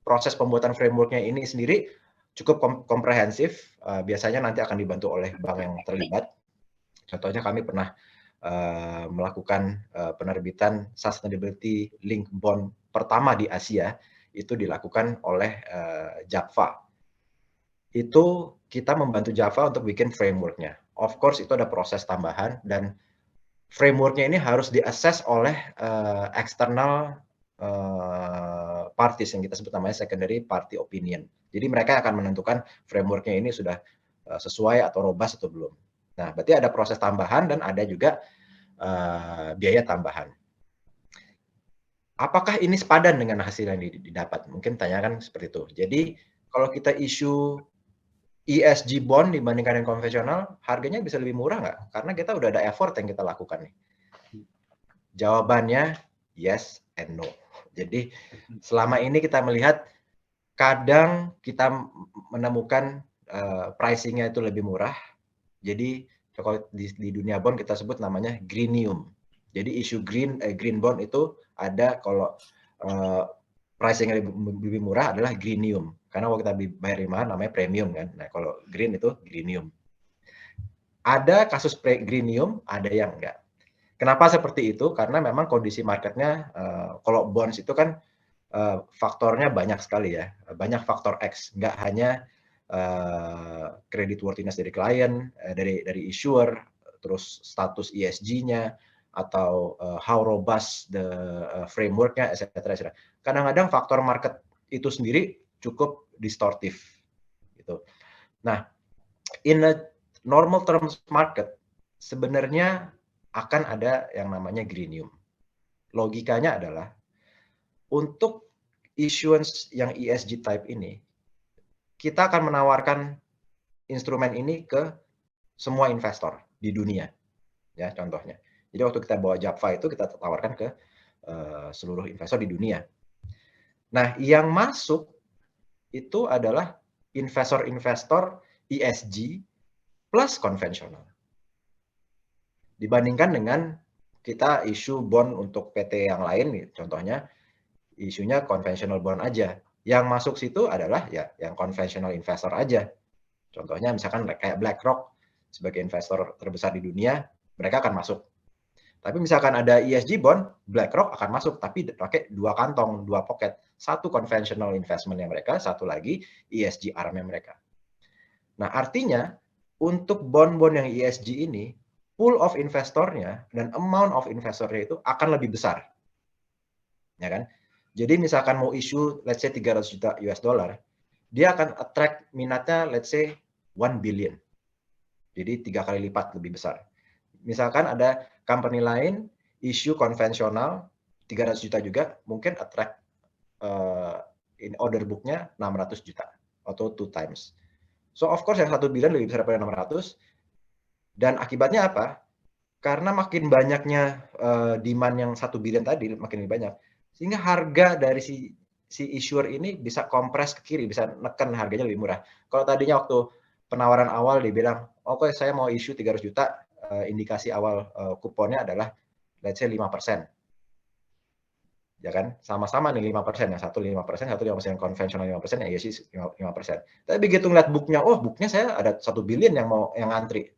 [SPEAKER 4] proses pembuatan frameworknya ini sendiri cukup komprehensif. Biasanya nanti akan dibantu oleh bank yang terlibat. Contohnya kami pernah melakukan penerbitan sustainability linked bond pertama di Asia, itu dilakukan oleh Jakva. Itu kita membantu Java untuk bikin frameworknya. Of course itu ada proses tambahan dan frameworknya ini harus di-assess oleh external parties yang kita sebut namanya secondary party opinion. Jadi mereka akan menentukan frameworknya ini sudah sesuai atau robust atau belum. Nah, berarti ada proses tambahan dan ada juga biaya tambahan. Apakah ini sepadan dengan hasil yang didapat? Mungkin tanyakan seperti itu. Jadi kalau kita isu ESG bond dibandingkan yang konvensional, harganya bisa lebih murah nggak? Karena kita udah ada effort yang kita lakukan nih. Jawabannya yes and no. Jadi selama ini kita melihat kadang kita menemukan pricing-nya itu lebih murah. Jadi kalau di dunia bond kita sebut namanya greenium. Jadi isu green bond itu ada kalau pricing-nya lebih murah adalah greenium. Karena kalau kita bayar di mana namanya premium kan. Nah, kalau green itu greenium. Ada kasus greenium, ada yang enggak. Kenapa seperti itu? Karena memang kondisi marketnya, kalau bonds itu kan faktornya banyak sekali ya. Banyak faktor X. Enggak hanya creditworthiness dari klien, dari issuer, terus status ESG-nya, atau how robust the framework-nya, etc. Kadang-kadang faktor market itu sendiri cukup distortif gitu. Nah, in a normal terms market sebenarnya akan ada yang namanya greenium. logikanya adalah untuk issuance yang ESG type ini, kita akan menawarkan instrumen ini ke semua investor di dunia, ya contohnya. Jadi waktu kita bawa Japfa itu kita tawarkan ke seluruh investor di dunia. Nah, yang masuk itu adalah investor-investor ESG plus konvensional. Dibandingkan dengan kita isu bond untuk PT yang lain, contohnya isunya konvensional bond aja. Yang masuk situ adalah ya yang konvensional investor aja. Contohnya misalkan kayak BlackRock sebagai investor terbesar di dunia, mereka akan masuk. Tapi misalkan ada ESG bond, BlackRock akan masuk, tapi pakai 2 kantong, 2 pocket. Satu conventional investment-nya mereka, satu lagi ESG arm-nya mereka. Nah, artinya untuk bond-bond yang ESG ini, pool of investornya dan amount of investornya itu akan lebih besar. Ya kan? Jadi misalkan mau issue, let's say 300 juta US dollar, dia akan attract minatnya, let's say 1 billion. Jadi 3 kali lipat lebih besar. Misalkan ada company lain, issue konvensional, 300 juta juga, mungkin attract in order book-nya 600 juta, atau 2 times. So of course yang 1 billion lebih besar daripada 600, dan akibatnya apa? Karena makin banyaknya demand yang 1 billion tadi, makin lebih banyak, sehingga harga dari si issuer ini bisa kompres ke kiri, bisa neken harganya lebih murah. Kalau tadinya waktu penawaran awal dibilang, oke saya mau issue 300 juta, indikasi awal kuponnya adalah let's say 5%. Ya kan? Sama-sama nih 5%, yang satu 5%, satu 5% yang konvensional 5%, yang ESG 5%. Tapi begitu ngeliat booknya, oh booknya saya ada 1 billion yang ngantri.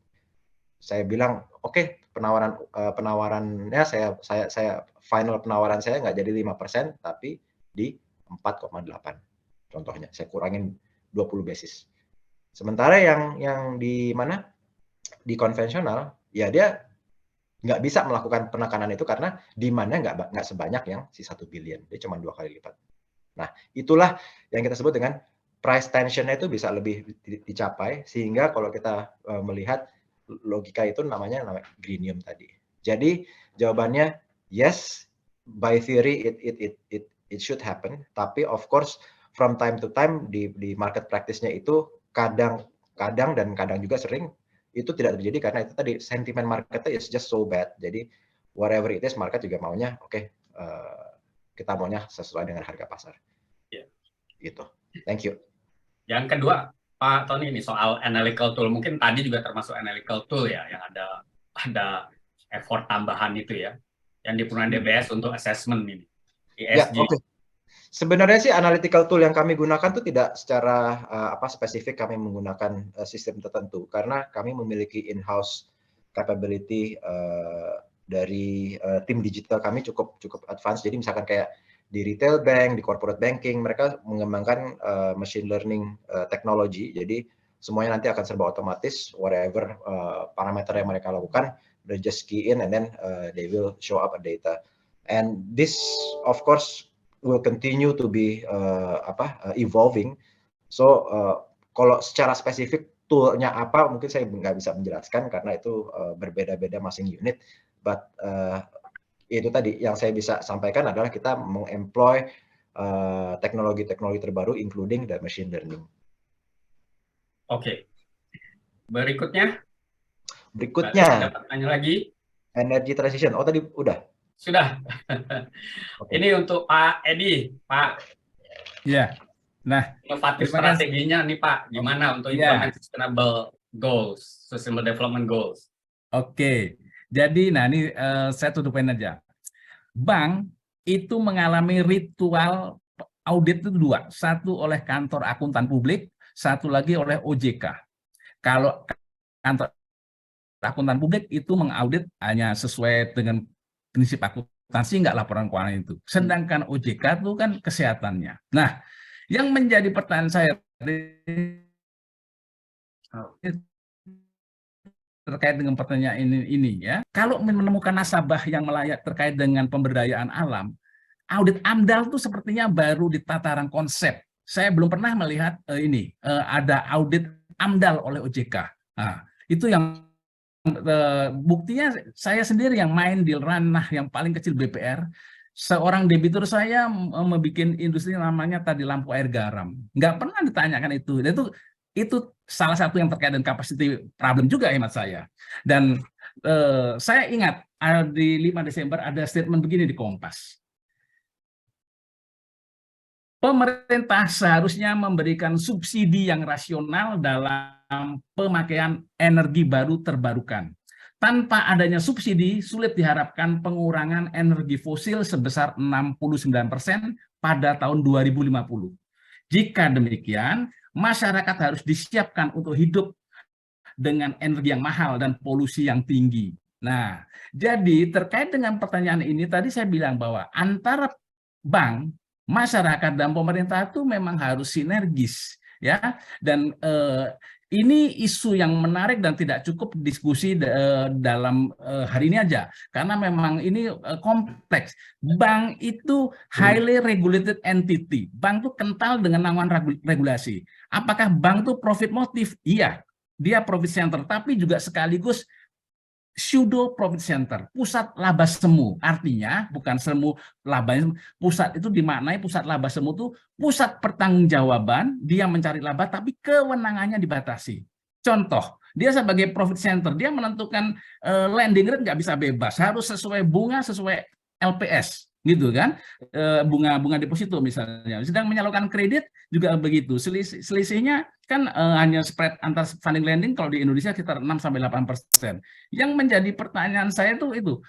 [SPEAKER 4] Saya bilang, oke, penawarannya saya final penawaran saya nggak jadi 5%, tapi di 4,8. Contohnya, saya kurangin 20 basis. Sementara yang di mana? Di konvensional, ya dia nggak bisa melakukan penekanan itu karena demand-nya nggak sebanyak yang si 1 billion. Dia cuma 2 kali lipat. Nah, itulah yang kita sebut dengan price tension-nya itu bisa lebih dicapai, sehingga kalau kita melihat logika itu namanya greenium tadi. Jadi jawabannya yes, by theory it should happen, tapi of course from time to time di market practice-nya itu kadang dan kadang juga sering itu tidak terjadi karena itu tadi sentimen marketnya is just so bad. Jadi whatever it is market juga maunya kita maunya sesuai dengan harga pasar.
[SPEAKER 2] Yeah.
[SPEAKER 4] Gitu. Thank you.
[SPEAKER 2] Yang kedua, Pak Tony, ini soal analytical tool. Mungkin tadi juga termasuk analytical tool ya, yang ada effort tambahan itu ya, yang diperlukan DBS untuk assessment ini, ESG.
[SPEAKER 4] Ya, okay. Sebenarnya sih analytical tool yang kami gunakan itu tidak secara spesifik kami menggunakan sistem tertentu, karena kami memiliki in-house capability dari tim digital kami cukup advance. Jadi misalkan kayak di retail bank, di corporate banking, mereka mengembangkan machine learning technology. Jadi semuanya nanti akan serba otomatis, whatever parameter yang mereka lakukan, they just key in and then they will show up a data. And this of course will continue to be evolving. So kalau secara spesifik toolnya apa, mungkin saya nggak bisa menjelaskan karena itu berbeda-beda masing unit. But itu tadi yang saya bisa sampaikan adalah kita mengemploy teknologi-teknologi terbaru, including the machine learning.
[SPEAKER 2] Oke. Berikutnya.
[SPEAKER 4] Berikutnya.
[SPEAKER 2] Dapat tanya lagi.
[SPEAKER 4] Energy transition. Oh tadi udah.
[SPEAKER 2] Sudah. Okay. Ini untuk Pak Edi, Pak.
[SPEAKER 5] Ya. Nah,
[SPEAKER 2] inovatif strateginya nih Pak, gimana untuk implement sustainable goals, sustainable development goals?
[SPEAKER 5] Oke. Jadi, nah ini saya tutupin aja. Bank itu mengalami ritual audit itu 2. Satu oleh kantor akuntan publik, satu lagi oleh OJK. Kalau kantor akuntan publik itu mengaudit hanya sesuai dengan prinsip akuntansi, nggak laporan keuangan itu. Sedangkan OJK itu kan kesehatannya. Nah, yang menjadi pertanyaan saya terkait dengan pertanyaan ini ya, kalau menemukan nasabah yang melayak terkait dengan pemberdayaan alam, audit AMDAL itu sepertinya baru di tataran konsep. Saya belum pernah melihat ada audit AMDAL oleh OJK. Nah, itu yang buktinya saya sendiri yang main di ranah yang paling kecil BPR. Seorang debitur saya membuat industri namanya tadi lampu air garam. Nggak pernah ditanyakan itu. Dan itu salah satu yang terkait dengan capacity problem juga hemat saya. Dan saya ingat di 5 Desember ada statement begini di Kompas. Pemerintah seharusnya memberikan subsidi yang rasional dalam pemakaian energi baru terbarukan. Tanpa adanya subsidi, sulit diharapkan pengurangan energi fosil sebesar 69% pada tahun 2050. Jika demikian, masyarakat harus disiapkan untuk hidup dengan energi yang mahal dan polusi yang tinggi. Nah, jadi terkait dengan pertanyaan ini, tadi saya bilang bahwa antara bank, masyarakat, dan pemerintah itu memang harus sinergis, ya. Dan ini isu yang menarik dan tidak cukup diskusi dalam hari ini aja, karena memang ini kompleks. Bank itu highly regulated entity. Bank itu kental dengan naungan regulasi. Apakah bank itu profit motive? Iya, dia profit center, tapi juga sekaligus pseudo profit center, pusat laba semu. Artinya bukan semu laba, pusat itu dimaknai pusat laba semu itu pusat pertanggungjawaban, dia mencari laba tapi kewenangannya dibatasi. Contoh, dia sebagai profit center, dia menentukan lending rate nggak bisa bebas, harus sesuai bunga, sesuai LPS, gitu kan, bunga deposito misalnya. Sedang menyalurkan kredit juga begitu, selisihnya kan hanya spread antar funding lending kalau di Indonesia sekitar 6-8%. Yang menjadi pertanyaan saya itu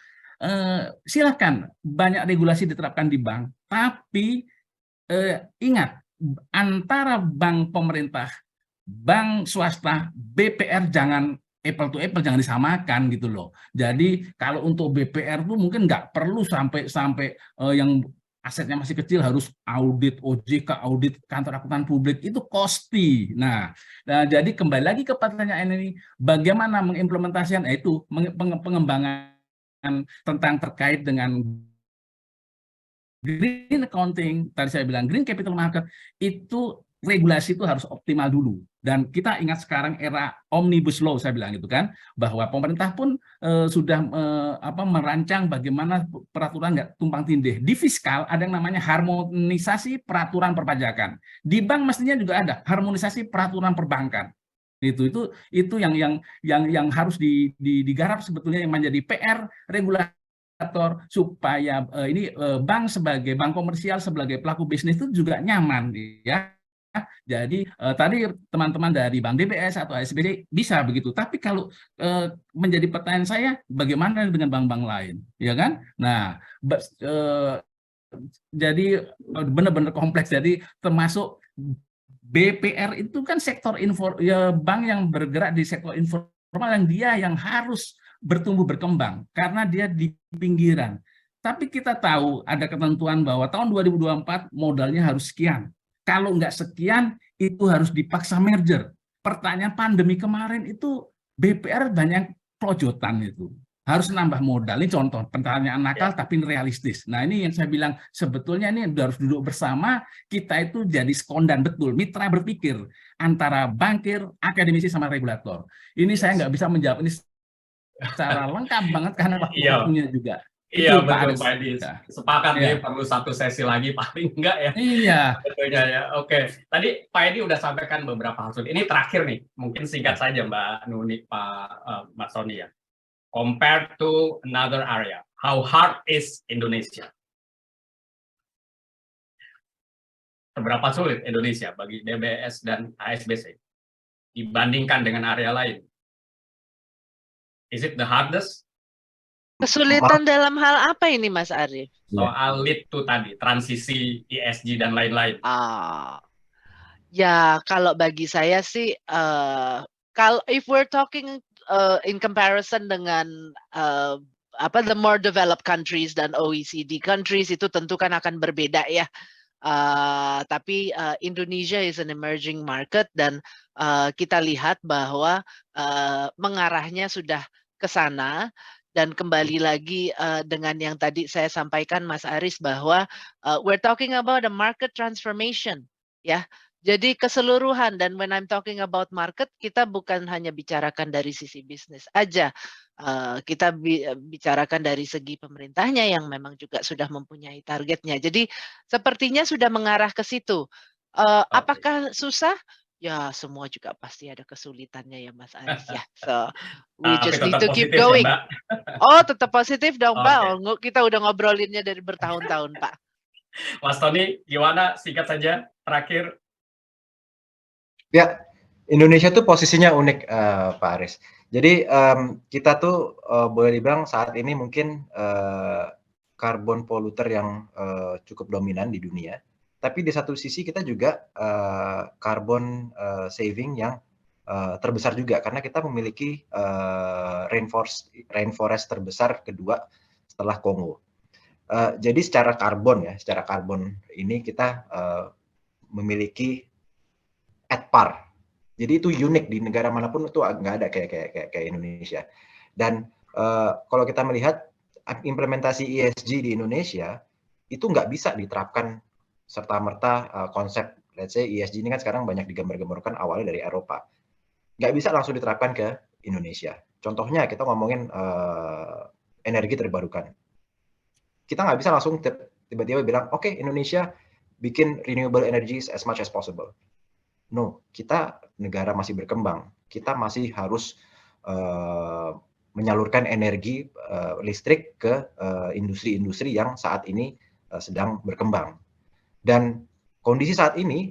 [SPEAKER 5] silakan banyak regulasi diterapkan di bank, tapi ingat, antara bank pemerintah, bank swasta, BPR jangan apple to apple, jangan disamakan gitu loh. Jadi kalau untuk BPR tuh mungkin nggak perlu sampai yang asetnya masih kecil harus audit OJK, audit kantor akuntan publik, itu costly. Nah, jadi kembali lagi ke pertanyaan ini, bagaimana mengimplementasikan itu pengembangan tentang terkait dengan green accounting, tadi saya bilang green capital market, itu regulasi itu harus optimal dulu. Dan kita ingat sekarang era omnibus law, saya bilang gitu kan, bahwa pemerintah pun sudah merancang bagaimana peraturan nggak tumpang tindih. Di fiskal ada yang namanya harmonisasi peraturan perpajakan. Di bank mestinya juga ada harmonisasi peraturan perbankan. Itu yang harus digarap sebetulnya, yang menjadi PR regulator supaya bank sebagai bank komersial, sebagai pelaku bisnis itu juga nyaman, ya. Jadi tadi teman-teman dari Bank DBS atau ASBD bisa begitu, tapi kalau menjadi pertanyaan saya, bagaimana dengan bank-bank lain, ya kan? Nah, jadi benar-benar kompleks. Jadi termasuk BPR itu kan sektor bank yang bergerak di sektor informal, yang harus bertumbuh berkembang karena dia di pinggiran. Tapi kita tahu ada ketentuan bahwa tahun 2024 modalnya harus sekian. Kalau nggak sekian, itu harus dipaksa merger. Pertanyaan pandemi kemarin itu BPR banyak pelojotan itu. Harus nambah modal. Ini contoh pertanyaan nakal tapi realistis. Nah, ini yang saya bilang, sebetulnya ini harus duduk bersama, kita itu jadi sekondan betul, mitra berpikir antara bankir, akademisi, sama regulator. Ini saya nggak bisa menjawab ini secara lengkap banget karena waktunya juga.
[SPEAKER 2] Iya, betul Pak Edi. Sepakat nih, perlu satu sesi lagi paling enggak ya.
[SPEAKER 5] Iya.
[SPEAKER 2] Betulnya ya. Oke. Tadi Pak Edi udah sampaikan beberapa hasil. Ini terakhir nih, mungkin singkat saja Mbak Nuni, Mas Sony ya. Compared to another area, how hard is Indonesia? Seberapa sulit Indonesia bagi DBS dan ASBC dibandingkan dengan area lain? Is it the hardest?
[SPEAKER 3] Kesulitan dalam hal apa ini, Mas Arief?
[SPEAKER 2] Soal lead to tadi, transisi ESG dan lain-lain.
[SPEAKER 3] Ya, kalau bagi saya sih, kalau if we're talking in comparison dengan the more developed countries dan OECD countries, itu tentu kan akan berbeda ya. Tapi Indonesia is an emerging market, dan kita lihat bahwa mengarahnya sudah ke sana. Dan kembali lagi dengan yang tadi saya sampaikan, Mas Aris, bahwa we're talking about a market transformation, ya. Jadi keseluruhan, dan when I'm talking about market, kita bukan hanya bicarakan dari sisi bisnis aja. Kita bicarakan dari segi pemerintahnya yang memang juga sudah mempunyai targetnya. Jadi sepertinya sudah mengarah ke situ.
[SPEAKER 2] Oke.
[SPEAKER 3] Apakah susah? Ya, semua juga pasti ada kesulitannya ya, Mas Aris ya. So we
[SPEAKER 2] Tapi
[SPEAKER 3] just need
[SPEAKER 2] tetap
[SPEAKER 3] to keep
[SPEAKER 2] positif ya,
[SPEAKER 3] going.
[SPEAKER 2] Mbak.
[SPEAKER 3] Oh, tetap positif dong, Pak.
[SPEAKER 2] Oke.
[SPEAKER 3] Oh, kita udah ngobrolinnya dari bertahun-tahun, Pak.
[SPEAKER 2] Mas Tony, gimana? Singkat saja, terakhir.
[SPEAKER 4] Ya, Indonesia tuh posisinya unik, Pak Aris. Jadi kita tuh boleh dibilang saat ini mungkin carbon polluter yang cukup dominan di dunia. Tapi di satu sisi kita juga carbon saving yang terbesar juga karena kita memiliki rainforest terbesar kedua setelah Kongo. Jadi secara karbon ini kita memiliki at par. Jadi itu unik di negara manapun itu nggak ada kayak Indonesia. Dan kalau kita melihat implementasi ESG di Indonesia itu nggak bisa diterapkan serta-merta konsep let's say ESG ini kan sekarang banyak digambar-gambarkan awalnya dari Eropa. Nggak bisa langsung diterapkan ke Indonesia. Contohnya kita ngomongin energi terbarukan. Kita nggak bisa langsung tiba-tiba bilang, oke, Indonesia bikin renewable energies as much as possible. No, kita negara masih berkembang. Kita masih harus menyalurkan energi listrik ke industri-industri yang saat ini sedang berkembang. Dan kondisi saat ini,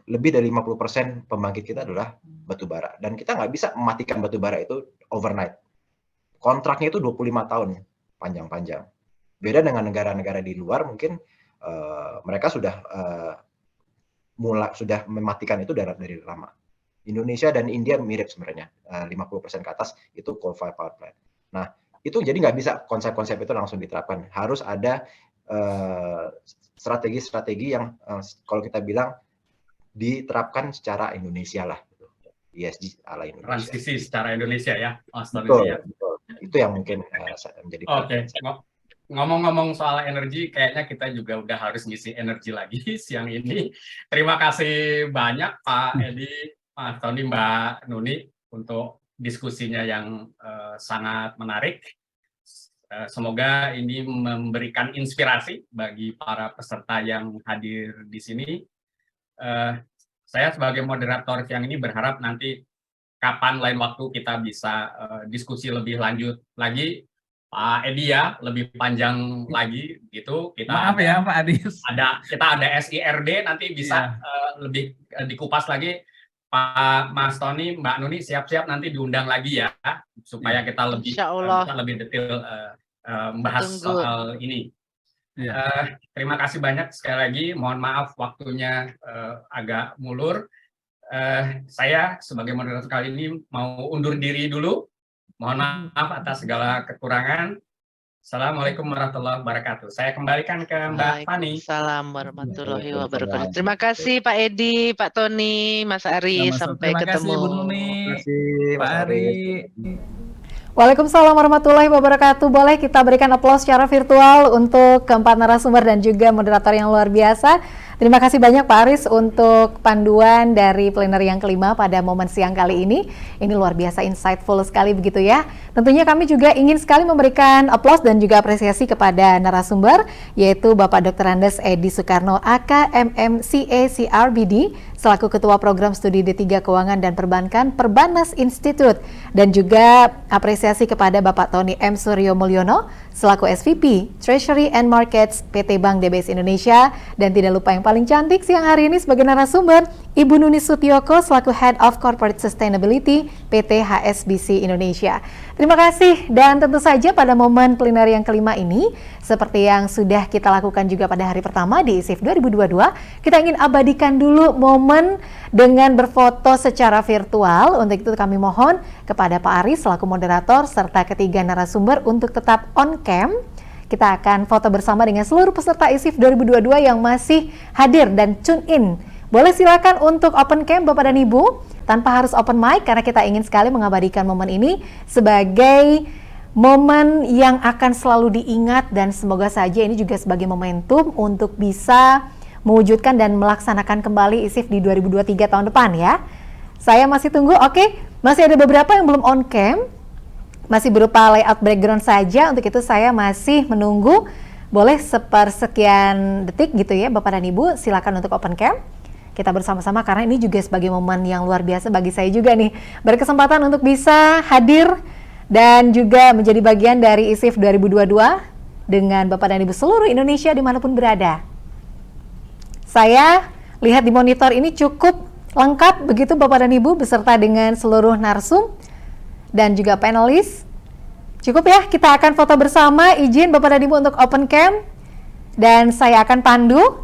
[SPEAKER 4] lebih dari 50% pembangkit kita adalah batu bara. Dan kita nggak bisa mematikan batu bara itu overnight. Kontraknya itu 25 tahun, panjang-panjang. Beda dengan negara-negara di luar, mungkin mereka sudah mematikan itu dari lama. Indonesia dan India mirip sebenarnya, 50% ke atas itu coal-fired power plant. Nah, itu jadi nggak bisa konsep-konsep itu langsung diterapkan. Harus ada strategi-strategi yang kalau kita bilang diterapkan secara Indonesia lah, gitu. ESG ala Indonesia.
[SPEAKER 2] Transisi secara Indonesia ya, Mas Tony.
[SPEAKER 4] Betul. Itu yang mungkin menjadi.
[SPEAKER 2] Oke. Ngomong-ngomong soal energi, kayaknya kita juga udah harus ngisi energi lagi siang ini. Terima kasih banyak Pak Edi, Mas Tony, Mbak Nuni untuk diskusinya yang sangat menarik. Semoga ini memberikan inspirasi bagi para peserta yang hadir di sini. Saya sebagai moderator siang ini berharap nanti kapan lain waktu kita bisa diskusi lebih lanjut lagi. Pak Edi ya, lebih panjang lagi gitu.
[SPEAKER 5] Maaf ya Pak Adis.
[SPEAKER 2] Kita ada SIRD nanti bisa lebih dikupas lagi. Pak Mas Tony, Mbak Nuni siap-siap nanti diundang lagi ya supaya kita lebih detail membahas soal ini. Terima kasih banyak sekali lagi. Mohon maaf waktunya agak mulur. Saya sebagai moderator kali ini mau undur diri dulu. Mohon maaf atas segala kekurangan. Assalamualaikum warahmatullahi wabarakatuh. Saya kembalikan ke Mbak Fani.
[SPEAKER 3] Assalamualaikum warahmatullahi wabarakatuh. Terima kasih Pak Edi, Pak Tony, Mas Ari. Sampai ketemu.
[SPEAKER 5] Terima kasih Bu Nuni.
[SPEAKER 4] Terima kasih
[SPEAKER 5] Pak Ari.
[SPEAKER 1] Waalaikumsalam warahmatullahi wabarakatuh. Boleh kita berikan aplaus secara virtual untuk keempat narasumber dan juga moderator yang luar biasa. Terima kasih banyak Pak Aris untuk panduan dari plenary yang kelima pada momen siang kali ini. Ini luar biasa insightful sekali begitu ya. Tentunya kami juga ingin sekali memberikan aplaus dan juga apresiasi kepada narasumber, yaitu Bapak Dr. Andes Edi Soekarno, AK MMCA CRBD, selaku Ketua Program Studi D3 Keuangan dan Perbankan Perbanas Institute, dan juga apresiasi kepada Bapak Tony M. Suryo Mulyono, selaku SVP Treasury and Markets PT Bank DBS Indonesia, dan tidak lupa yang paling cantik siang hari ini sebagai narasumber, Ibu Nuni Sutioko selaku Head of Corporate Sustainability PT HSBC Indonesia. Terima kasih, dan tentu saja pada momen plenary yang kelima ini, seperti yang sudah kita lakukan juga pada hari pertama di ISIF 2022, kita ingin abadikan dulu momen dengan berfoto secara virtual. Untuk itu kami mohon kepada Pak Aris selaku moderator serta ketiga narasumber untuk tetap on cam. Kita akan foto bersama dengan seluruh peserta ISIF 2022 yang masih hadir dan tune in. Boleh silakan untuk open cam Bapak dan Ibu, tanpa harus open mic karena kita ingin sekali mengabadikan momen ini sebagai momen yang akan selalu diingat, dan semoga saja ini juga sebagai momentum untuk bisa mewujudkan dan melaksanakan kembali ISIF di 2023 tahun depan ya. Saya masih tunggu, oke. Masih ada beberapa yang belum on cam, masih berupa layout background saja. Untuk itu saya masih menunggu. Boleh sepersekian detik gitu ya Bapak dan Ibu, silakan untuk open cam. Kita bersama-sama karena ini juga sebagai momen yang luar biasa bagi saya juga nih. Berkesempatan untuk bisa hadir dan juga menjadi bagian dari ISIF 2022 dengan Bapak dan Ibu seluruh Indonesia dimanapun berada. Saya lihat di monitor ini cukup lengkap begitu Bapak dan Ibu beserta dengan seluruh narsum dan juga panelis. Cukup ya, kita akan foto bersama. Izin Bapak dan Ibu untuk open cam dan saya akan pandu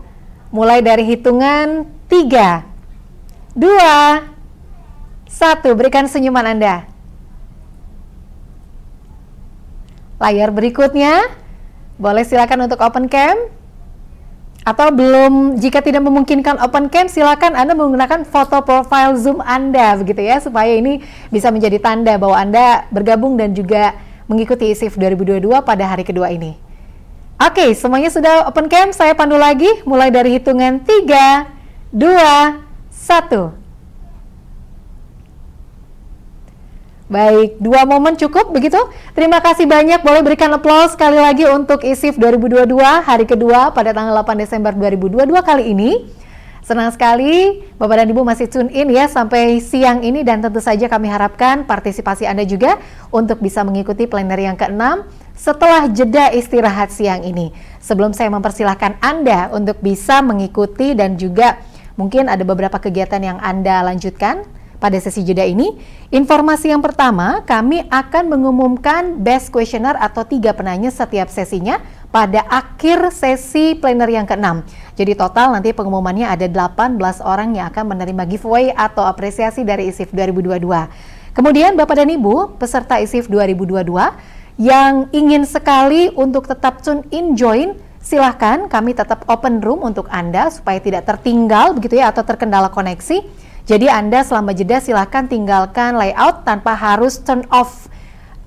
[SPEAKER 1] mulai dari hitungan 3, 2, 1. Berikan senyuman Anda. Layar berikutnya boleh silakan untuk open cam. Atau belum, jika tidak memungkinkan open cam, silakan Anda menggunakan foto profile Zoom Anda begitu ya, supaya ini bisa menjadi tanda bahwa Anda bergabung dan juga mengikuti ISIF 2022 pada hari kedua ini. Oke, semuanya sudah open cam, saya pandu lagi mulai dari hitungan 3, 2, 1. Baik, 2 momen cukup begitu. Terima kasih banyak, boleh berikan aplaus sekali lagi untuk ISIF 2022 hari kedua pada tanggal 8 Desember 2022 kali ini. Senang sekali Bapak dan Ibu masih tune in ya sampai siang ini dan tentu saja kami harapkan partisipasi Anda juga untuk bisa mengikuti plenary yang ke-6 setelah jeda istirahat siang ini. Sebelum saya mempersilahkan Anda untuk bisa mengikuti dan juga mungkin ada beberapa kegiatan yang Anda lanjutkan pada sesi jeda ini, informasi yang pertama, kami akan mengumumkan best questioner atau 3 penanya setiap sesinya pada akhir sesi plenary yang ke-6. Jadi total nanti pengumumannya ada 18 orang yang akan menerima giveaway atau apresiasi dari ISIF 2022. Kemudian Bapak dan Ibu, peserta ISIF 2022 yang ingin sekali untuk tetap tune in join, silahkan kami tetap open room untuk Anda supaya tidak tertinggal begitu ya atau terkendala koneksi. Jadi Anda selama jeda silahkan tinggalkan layout tanpa harus turn off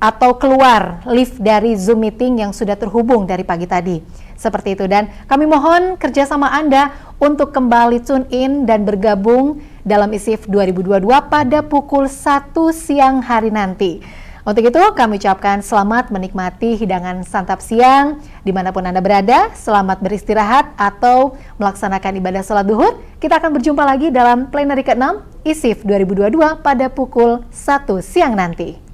[SPEAKER 1] atau keluar live dari Zoom meeting yang sudah terhubung dari pagi tadi. Seperti itu, dan kami mohon kerjasama Anda untuk kembali tune in dan bergabung dalam ISIF 2022 pada pukul 1 siang hari nanti. Untuk itu kami ucapkan selamat menikmati hidangan santap siang dimanapun Anda berada, selamat beristirahat atau melaksanakan ibadah sholat duhur. Kita akan berjumpa lagi dalam plenary ke-6 ISIF 2022 pada pukul 1 siang nanti.